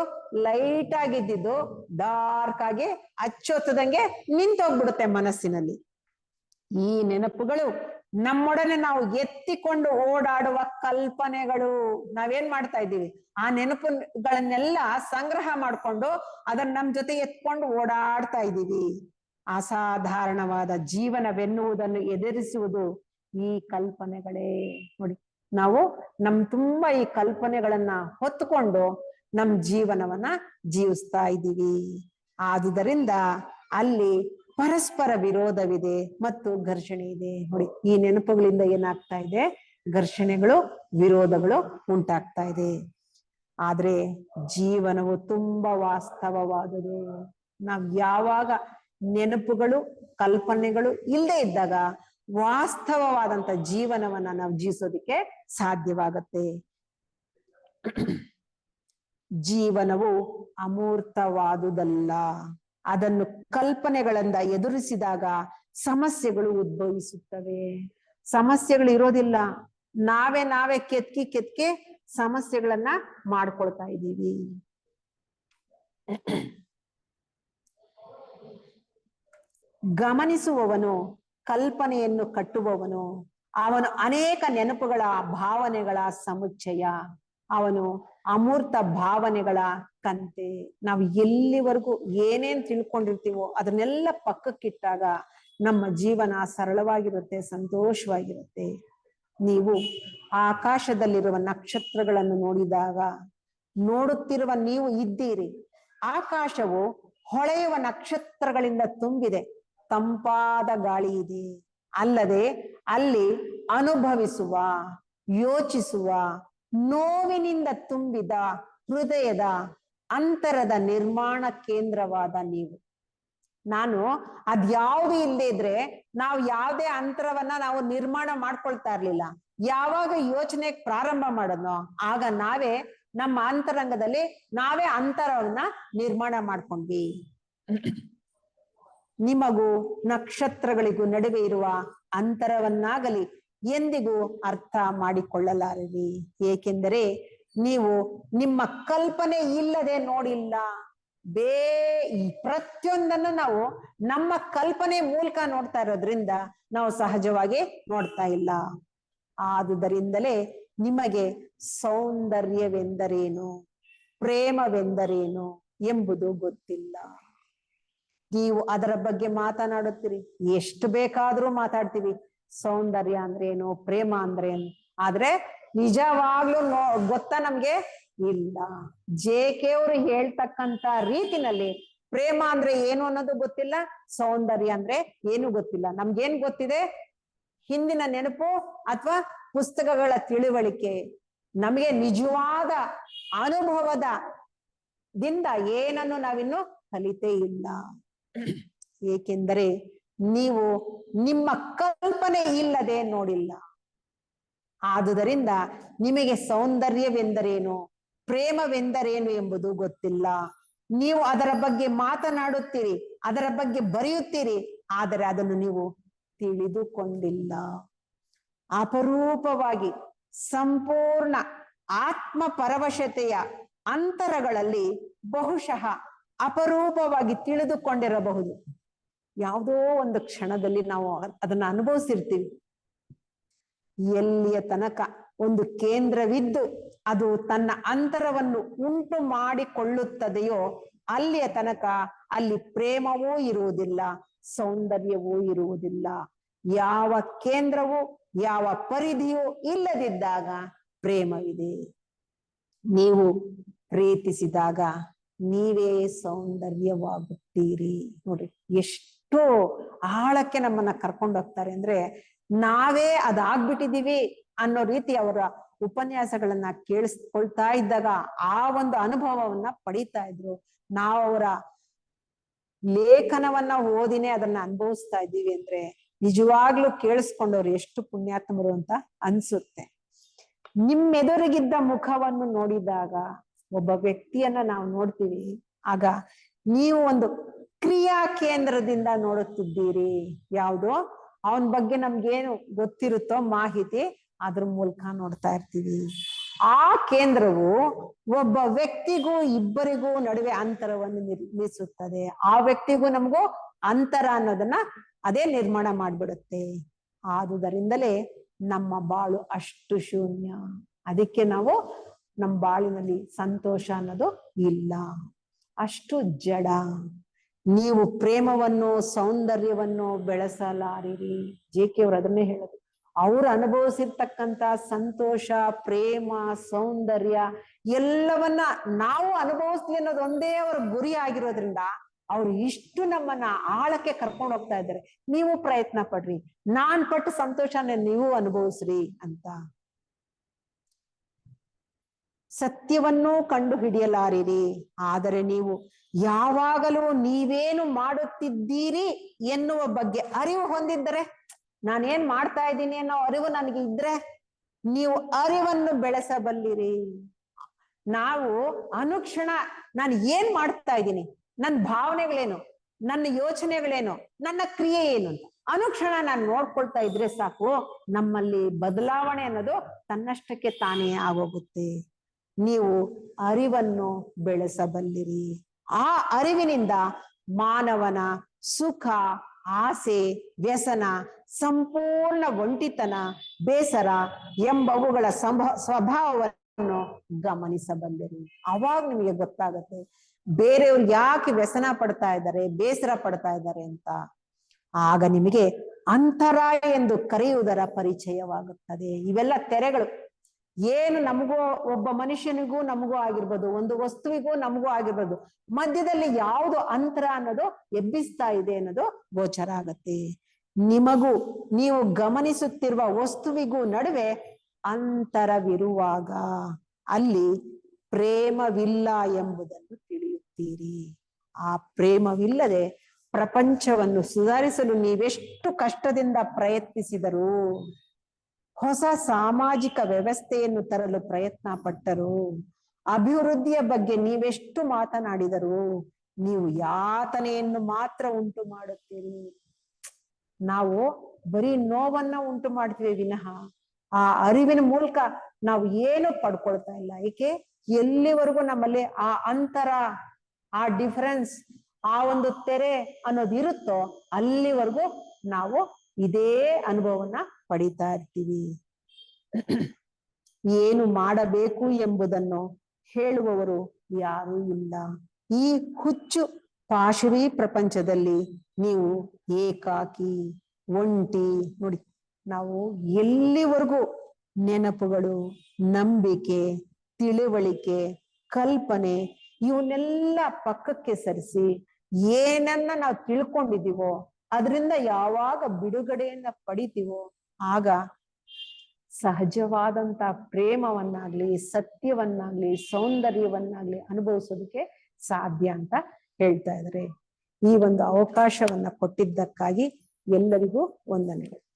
ಲೈಟ್ ಆಗಿದ್ದು ಡಾರ್ಕ್ ಆಗಿ ಅಚ್ಚೊತ್ತದಂಗೆ ನಿಂತೋಗ್ಬಿಡುತ್ತೆ ಮನಸ್ಸಿನಲ್ಲಿ. ಈ ನೆನಪುಗಳು ನಮ್ಮೊಡನೆ ನಾವು ಎತ್ತಿಕೊಂಡು ಓಡಾಡುವ ಕಲ್ಪನೆಗಳು. ನಾವೇನ್ ಮಾಡ್ತಾ ಇದ್ದೀವಿ, ಆ ನೆನಪುಗಳನ್ನೆಲ್ಲ ಸಂಗ್ರಹ ಮಾಡ್ಕೊಂಡು ಅದನ್ನ ನಮ್ ಜೊತೆ ಎತ್ಕೊಂಡು ಓಡಾಡ್ತಾ ಇದ್ದೀವಿ. ಅಸಾಧಾರಣವಾದ ಜೀವನವೆನ್ನುವುದನ್ನು ಎದುರಿಸುವುದು ಈ ಕಲ್ಪನೆಗಳೇ. ನೋಡಿ, ನಾವು ತುಂಬಾ ಈ ಕಲ್ಪನೆಗಳನ್ನ ಹೊತ್ತುಕೊಂಡು ನಮ್ ಜೀವನವನ್ನ ಜೀವಿಸ್ತಾ ಇದ್ದೀವಿ. ಆದುದರಿಂದ ಅಲ್ಲಿ ಪರಸ್ಪರ ವಿರೋಧವಿದೆ ಮತ್ತು ಘರ್ಷಣೆ ಇದೆ. ನೋಡಿ, ಈ ನೆನಪುಗಳಿಂದ ಏನಾಗ್ತಾ ಇದೆ, ಘರ್ಷಣೆಗಳು, ವಿರೋಧಗಳು ಉಂಟಾಗ್ತಾ ಇದೆ. ಆದ್ರೆ ಜೀವನವು ತುಂಬಾ ವಾಸ್ತವವಾದುದು. ನಾವ್ ಯಾವಾಗ ನೆನಪುಗಳು, ಕಲ್ಪನೆಗಳು ಇಲ್ಲದೆ ಇದ್ದಾಗ ವಾಸ್ತವವಾದಂತ ಜೀವನವನ್ನ ನಾವು ಜೀವಿಸೋದಿಕ್ಕೆ ಸಾಧ್ಯವಾಗತ್ತೆ. ಜೀವನವು ಅಮೂರ್ತವಾದುದಲ್ಲ. ಅದನ್ನು ಕಲ್ಪನೆಗಳಿಂದ ಎದುರಿಸಿದಾಗ ಸಮಸ್ಯೆಗಳು ಉದ್ಭವಿಸುತ್ತವೆ. ಸಮಸ್ಯೆಗಳು ಇರೋದಿಲ್ಲ, ನಾವೇ ಕೆತ್ಕಿ ಸಮಸ್ಯೆಗಳನ್ನ ಮಾಡ್ಕೊಳ್ತಾ ಇದ್ದೀವಿ. ಗಮನಿಸುವವನು ಕಲ್ಪನೆಯನ್ನು ಕಟ್ಟುವವನು. ಅವನು ಅನೇಕ ನೆನಪುಗಳ, ಭಾವನೆಗಳ ಸಮುಚ್ಚಯ. ಅವನು ಅಮೂರ್ತ ಭಾವನೆಗಳ ಕಂತೆ. ನಾವು ಎಲ್ಲಿವರೆಗೂ ಏನೇನ್ ತಿಳ್ಕೊಂಡಿರ್ತೀವೋ ಅದನ್ನೆಲ್ಲ ಪಕ್ಕಕ್ಕಿಟ್ಟಾಗ ನಮ್ಮ ಜೀವನ ಸರಳವಾಗಿರುತ್ತೆ, ಸಂತೋಷವಾಗಿರುತ್ತೆ. ನೀವು ಆಕಾಶದಲ್ಲಿರುವ ನಕ್ಷತ್ರಗಳನ್ನು ನೋಡಿದಾಗ ನೋಡುತ್ತಿರುವ ನೀವು ಇದ್ದೀರಿ. ಆಕಾಶವು ಹೊಳೆಯುವ ನಕ್ಷತ್ರಗಳಿಂದ ತುಂಬಿದೆ, ತಂಪಾದ ಗಾಳಿ ಇದೆ. ಅಲ್ಲದೆ ಅಲ್ಲಿ ಅನುಭವಿಸುವ, ಯೋಚಿಸುವ, ನೋವಿನಿಂದ ತುಂಬಿದ ಹೃದಯದ ಅಂತರದ ನಿರ್ಮಾಣ ಕೇಂದ್ರವಾದ ನೀವು. ನಾನು ಅದ್ಯಾವುದು ಇಲ್ಲದೆ ಇದ್ರೆ ನಾವು ಯಾವುದೇ ಅಂತರವನ್ನ ನಾವು ನಿರ್ಮಾಣ ಮಾಡ್ಕೊಳ್ತಾ ಇರ್ಲಿಲ್ಲ. ಯಾವಾಗ ಯೋಚನೆ ಪ್ರಾರಂಭ ಮಾಡೋದ್ನೋ ಆಗ ನಾವೇ ನಮ್ಮ ಅಂತರಂಗದಲ್ಲಿ ನಾವೇ ಅಂತರವನ್ನ ನಿರ್ಮಾಣ ಮಾಡ್ಕೊಂಡ್ವಿ. ನಿಮಗೂ ನಕ್ಷತ್ರಗಳಿಗೂ ನಡುವೆ ಇರುವ ಅಂತರವನ್ನಾಗಲಿ ಎಂದಿಗೂ ಅರ್ಥ ಮಾಡಿಕೊಳ್ಳಲಾರಿರಿ. ಏಕೆಂದರೆ ನೀವು ನಿಮ್ಮ ಕಲ್ಪನೆ ಇಲ್ಲದೆ ನೋಡಿಲ್ಲ. ಪ್ರತಿಯೊಂದನ್ನು ನಾವು ನಮ್ಮ ಕಲ್ಪನೆ ಮೂಲಕ ನೋಡ್ತಾ ಇರೋದ್ರಿಂದ ನಾವು ಸಹಜವಾಗಿ ನೋಡ್ತಾ ಇಲ್ಲ. ಆದುದರಿಂದಲೇ ನಿಮಗೆ ಸೌಂದರ್ಯವೆಂದರೇನು, ಪ್ರೇಮವೆಂದರೇನು ಎಂಬುದು ಗೊತ್ತಿಲ್ಲ. ನೀವು ಅದರ ಬಗ್ಗೆ ಮಾತನಾಡುತ್ತೀರಿ, ಎಷ್ಟು ಬೇಕಾದ್ರೂ ಮಾತಾಡ್ತೀವಿ. ಸೌಂದರ್ಯ ಅಂದ್ರೆ ಏನು, ಪ್ರೇಮ ಅಂದ್ರೆ ಏನು. ಆದ್ರೆ ನಿಜವಾಗ್ಲೂ ಗೊತ್ತಾ ನಮ್ಗೆ? ಇಲ್ಲ. JK ಅವರು ಹೇಳ್ತಕ್ಕಂತ ರೀತಿನಲ್ಲಿ ಪ್ರೇಮ ಅಂದ್ರೆ ಏನು ಅನ್ನೋದು ಗೊತ್ತಿಲ್ಲ, ಸೌಂದರ್ಯ ಅಂದ್ರೆ ಏನು ಗೊತ್ತಿಲ್ಲ. ನಮ್ಗೇನ್ ಗೊತ್ತಿದೆ? ಹಿಂದಿನ ನೆನಪು ಅಥವಾ ಪುಸ್ತಕಗಳ ತಿಳುವಳಿಕೆ. ನಮಗೆ ನಿಜವಾದ ಅನುಭವದ ದಿಂದ ಏನನ್ನು ನಾವಿನ್ನು ಕಲಿತೇ ಇಲ್ಲ. ಏಕೆಂದರೆ ನೀವು ನಿಮ್ಮ ಕಲ್ಪನೆ ಇಲ್ಲದೆ ನೋಡಿಲ್ಲ. ಆದುದರಿಂದ ನಿಮಗೆ ಸೌಂದರ್ಯವೆಂದರೇನು, ಪ್ರೇಮವೆಂದರೇನು ಎಂಬುದು ಗೊತ್ತಿಲ್ಲ. ನೀವು ಅದರ ಬಗ್ಗೆ ಮಾತನಾಡುತ್ತೀರಿ, ಅದರ ಬಗ್ಗೆ ಬರೆಯುತ್ತೀರಿ, ಆದರೆ ಅದನ್ನು ನೀವು ತಿಳಿದುಕೊಂಡಿಲ್ಲ. ಅಪರೂಪವಾಗಿ ಸಂಪೂರ್ಣ ಆತ್ಮ ಪರವಶತೆಯ ಅಂತರಗಳಲ್ಲಿ ಬಹುಶಃ ಅಪರೂಪವಾಗಿ ತಿಳಿದುಕೊಂಡಿರಬಹುದು. ಯಾವುದೋ ಒಂದು ಕ್ಷಣದಲ್ಲಿ ನಾವು ಅದನ್ನ ಅನುಭವಿಸಿರ್ತೀವಿ. ಎಲ್ಲಿಯ ತನಕ ಒಂದು ಕೇಂದ್ರವಿದ್ದು ಅದು ತನ್ನ ಅಂತರವನ್ನು ಉಂಟು ಮಾಡಿಕೊಳ್ಳುತ್ತದೆಯೋ ಅಲ್ಲಿಯ ತನಕ ಅಲ್ಲಿ ಪ್ರೇಮವೂ ಇರುವುದಿಲ್ಲ, ಸೌಂದರ್ಯವೂ ಇರುವುದಿಲ್ಲ. ಯಾವ ಕೇಂದ್ರವೂ ಯಾವ ಪರಿಧಿಯೂ ಇಲ್ಲದಿದ್ದಾಗ ಪ್ರೇಮವಿದೆ. ನೀವು ಪ್ರೀತಿಸಿದಾಗ ನೀವೇ ಸೌಂದರ್ಯವಾಗುತ್ತೀರಿ. ನೋಡಿ ಎಷ್ಟು ಆಳಕ್ಕೆ ನಮ್ಮನ್ನ ಕರ್ಕೊಂಡೋಗ್ತಾರೆ ಅಂದ್ರೆ, ನಾವೇ ಅದಾಗ್ಬಿಟ್ಟಿದೀವಿ ಅನ್ನೋ ರೀತಿ ಅವರ ಉಪನ್ಯಾಸಗಳನ್ನ ಕೇಳಿಸ್ಕೊಳ್ತಾ ಇದ್ದಾಗ ಆ ಒಂದು ಅನುಭವವನ್ನ ಪಡೀತಾ ಇದ್ರು. ನಾವು ಅವರ ಲೇಖನವನ್ನ ಓದಿನೇ ಅದನ್ನ ಅನುಭವಿಸ್ತಾ ಇದ್ದೀವಿ ಅಂದ್ರೆ ನಿಜವಾಗ್ಲೂ ಕೇಳಿಸ್ಕೊಂಡವ್ರು ಎಷ್ಟು ಪುಣ್ಯಾತ್ಮರು ಅಂತ ಅನ್ಸುತ್ತೆ. ನಿಮ್ಮೆದುರಿಗಿದ್ದ ಮುಖವನ್ನು ನೋಡಿದಾಗ ಒಬ್ಬ ವ್ಯಕ್ತಿಯನ್ನ ನಾವು ನೋಡ್ತೀವಿ, ಆಗ ನೀವು ಒಂದು ಕ್ರಿಯಾ ಕೇಂದ್ರದಿಂದ ನೋಡುತ್ತಿದ್ದೀರಿ. ಯಾವುದೋ ಅವನ ಬಗ್ಗೆ ನಮ್ಗೇನು ಗೊತ್ತಿರುತ್ತೋ ಮಾಹಿತಿ ಅದ್ರ ಮೂಲಕ ನೋಡ್ತಾ ಇರ್ತೀವಿ. ಆ ಕೇಂದ್ರವು ಒಬ್ಬ ವ್ಯಕ್ತಿಗೂ ಇಬ್ಬರಿಗೂ ನಡುವೆ ಅಂತರವನ್ನು ನಿರ್ಮಿಸುತ್ತದೆ. ಆ ವ್ಯಕ್ತಿಗೂ ನಮಗೂ ಅಂತರ ಅನ್ನೋದನ್ನ ಅದೇ ನಿರ್ಮಾಣ ಮಾಡ್ಬಿಡುತ್ತೆ. ಆದುದರಿಂದಲೇ ನಮ್ಮ ಬಾಳು ಅಷ್ಟು ಶೂನ್ಯ. ಅದಕ್ಕೆ ನಾವು ನಮ್ಮ ಬಾಳಿನಲ್ಲಿ ಸಂತೋಷ ಅನ್ನೋದು ಇಲ್ಲ, ಅಷ್ಟು ಜಡ. ನೀವು ಪ್ರೇಮವನ್ನು ಸೌಂದರ್ಯವನ್ನು ಬೆಳೆಸಲಾರಿರಿ. JK ಅವರು ಅದನ್ನೇ ಹೇಳೋದು. ಅವ್ರು ಅನುಭವಿಸಿರ್ತಕ್ಕಂಥ ಸಂತೋಷ, ಪ್ರೇಮ, ಸೌಂದರ್ಯ ಎಲ್ಲವನ್ನ ನಾವು ಅನುಭವಿಸ್ಲಿ ಅನ್ನೋದು ಒಂದೇ ಅವರ ಗುರಿ ಆಗಿರೋದ್ರಿಂದ ಅವ್ರು ಇಷ್ಟು ನಮ್ಮನ್ನ ಆಳಕ್ಕೆ ಕರ್ಕೊಂಡು ಹೋಗ್ತಾ ಇದ್ದಾರೆ. ನೀವು ಪ್ರಯತ್ನ ಪಡ್ರಿ, ನಾನ್ ಪಟ್ಟು ಸಂತೋಷನ ನೀವು ಅನುಭವಿಸ್ರಿ ಅಂತ. ಸತ್ಯವನ್ನೂ ಕಂಡು ಹಿಡಿಯಲಾರಿರಿ, ಆದರೆ ನೀವು ಯಾವಾಗಲೂ ನೀವೇನು ಮಾಡುತ್ತಿದ್ದೀರಿ ಎನ್ನುವ ಬಗ್ಗೆ ಅರಿವು ಹೊಂದಿದ್ದರೆ, ನಾನೇನ್ ಮಾಡ್ತಾ ಇದ್ದೀನಿ ಅನ್ನೋ ಅರಿವು ನನಗೆ ಇದ್ರೆ ನೀವು ಅರಿವನ್ನು ಬೆಳೆಸಬಲ್ಲಿರಿ. ನಾವು ಅನುಕ್ಷಣ ನಾನು ಏನ್ ಮಾಡ್ತಾ ಇದ್ದೀನಿ, ನನ್ನ ಭಾವನೆಗಳೇನು, ನನ್ನ ಯೋಚನೆಗಳೇನು, ನನ್ನ ಕ್ರಿಯೆ ಏನು ಅಂತ ಅನುಕ್ಷಣ ನಾನು ನೋಡ್ಕೊಳ್ತಾ ಇದ್ರೆ ಸಾಕು, ನಮ್ಮಲ್ಲಿ ಬದಲಾವಣೆ ಅನ್ನೋದು ತನ್ನಷ್ಟಕ್ಕೆ ತಾನೇ ಆಗೋಗುತ್ತೆ. ನೀವು ಅರಿವನ್ನು ಬೆಳೆಸಬಲ್ಲಿರಿ. ಆ ಅರಿವಿನಿಂದ ಮಾನವನ ಸುಖ, ಆಸೆ, ವ್ಯಸನ, ಸಂಪೂರ್ಣ ಒಂಟಿತನ, ಬೇಸರ ಎಂಬವುಗಳ ಸ್ವಭಾವವನ್ನು ಗಮನಿಸಬಲ್ಲಿರಿ. ಅವಾಗ ನಿಮಗೆ ಗೊತ್ತಾಗತ್ತೆ ಬೇರೆಯವ್ರು ಯಾಕೆ ವ್ಯಸನ ಪಡ್ತಾ ಇದ್ದಾರೆ, ಬೇಸರ ಪಡ್ತಾ ಇದ್ದಾರೆ ಅಂತ. ಆಗ ನಿಮಗೆ ಅಂತರಾಯ ಎಂದು ಕರೆಯುವುದರ ಪರಿಚಯವಾಗುತ್ತದೆ. ಇವೆಲ್ಲ ತೆರೆಗಳು. ಏನು ನಮಗೂ, ಒಬ್ಬ ಮನುಷ್ಯನಿಗೂ ನಮಗೂ ಆಗಿರ್ಬೋದು, ಒಂದು ವಸ್ತುವಿಗೂ ನಮಗೂ ಆಗಿರ್ಬೋದು, ಮಧ್ಯದಲ್ಲಿ ಯಾವುದು ಅಂತರ ಅನ್ನೋದು ಎಬ್ಬಿಸ್ತಾ ಇದೆ ಅನ್ನೋದು ಗೋಚರ ಆಗತ್ತೆ. ನಿಮಗೂ ನೀವು ಗಮನಿಸುತ್ತಿರುವ ವಸ್ತುವಿಗೂ ನಡುವೆ ಅಂತರವಿರುವಾಗ ಅಲ್ಲಿ ಪ್ರೇಮವಿಲ್ಲ ಎಂಬುದನ್ನು ತಿಳಿಯುತ್ತೀರಿ. ಆ ಪ್ರೇಮವಿಲ್ಲದೆ ಪ್ರಪಂಚವನ್ನು ಸುಧಾರಿಸಲು ನೀವೆಷ್ಟು ಕಷ್ಟದಿಂದ ಪ್ರಯತ್ನಿಸಿದರು, ಹೊಸ ಸಾಮಾಜಿಕ ವ್ಯವಸ್ಥೆಯನ್ನು ತರಲು ಪ್ರಯತ್ನ ಪಟ್ಟರು, ಅಭಿವೃದ್ಧಿಯ ಬಗ್ಗೆ ನೀವೆಷ್ಟು ಮಾತನಾಡಿದರು, ನೀವು ಯಾತನೆಯನ್ನು ಮಾತ್ರ ಉಂಟು ಮಾಡುತ್ತೀರಿ. ನಾವು ಬರೀ ನೋವನ್ನ ಉಂಟು ಮಾಡ್ತೀವಿ ವಿನಃ ಆ ಅರಿವಿನ ಮೂಲಕ ನಾವು ಏನು ಪಡ್ಕೊಳ್ತಾ ಇಲ್ಲ. ಏಕೆ? ಎಲ್ಲಿವರೆಗೂ ನಮ್ಮಲ್ಲಿ ಆ ಅಂತರ, ಆ ಡಿಫರೆನ್ಸ್, ಆ ಒಂದು ತೆರೆ ಅನ್ನೋದು ಇರುತ್ತೋ ಅಲ್ಲಿವರೆಗೂ ನಾವು ಇದೇ ಅನುಭವವನ್ನ ಪಡಿತಾ ಇರ್ತೀವಿ. ಏನು ಮಾಡಬೇಕು ಎಂಬುದನ್ನು ಹೇಳುವವರು ಯಾರೂ ಇಲ್ಲ. ಈ ಹುಚ್ಚು ಪಾಶವಿ ಪ್ರಪಂಚದಲ್ಲಿ ನೀವು ಏಕಾಕಿ, ಒಂಟಿ. ನೋಡಿ, ನಾವು ಎಲ್ಲಿವರೆಗೂ ನೆನಪುಗಳು, ನಂಬಿಕೆ, ತಿಳುವಳಿಕೆ, ಕಲ್ಪನೆ ಇವನ್ನೆಲ್ಲ ಪಕ್ಕಕ್ಕೆ ಸರಿಸಿ ಏನನ್ನ ನಾವು ತಿಳ್ಕೊಂಡಿದೀವೋ ಅದರಿಂದ ಯಾವಾಗ ಬಿಡುಗಡೆಯನ್ನ ಪಡಿತೀವೋ ಆಗ ಸಹಜವಾದಂತ ಪ್ರೇಮವನ್ನಾಗ್ಲಿ, ಸತ್ಯವನ್ನಾಗ್ಲಿ, ಸೌಂದರ್ಯವನ್ನಾಗ್ಲಿ ಅನುಭವಿಸೋದಕ್ಕೆ ಸಾಧ್ಯ ಅಂತ ಹೇಳ್ತಾ ಇದ್ದಾರೆ. ಈ ಒಂದು ಅವಕಾಶವನ್ನ ಕೊಟ್ಟಿದ್ದಕ್ಕಾಗಿ ಎಲ್ಲರಿಗೂ ವಂದನೆಗಳು.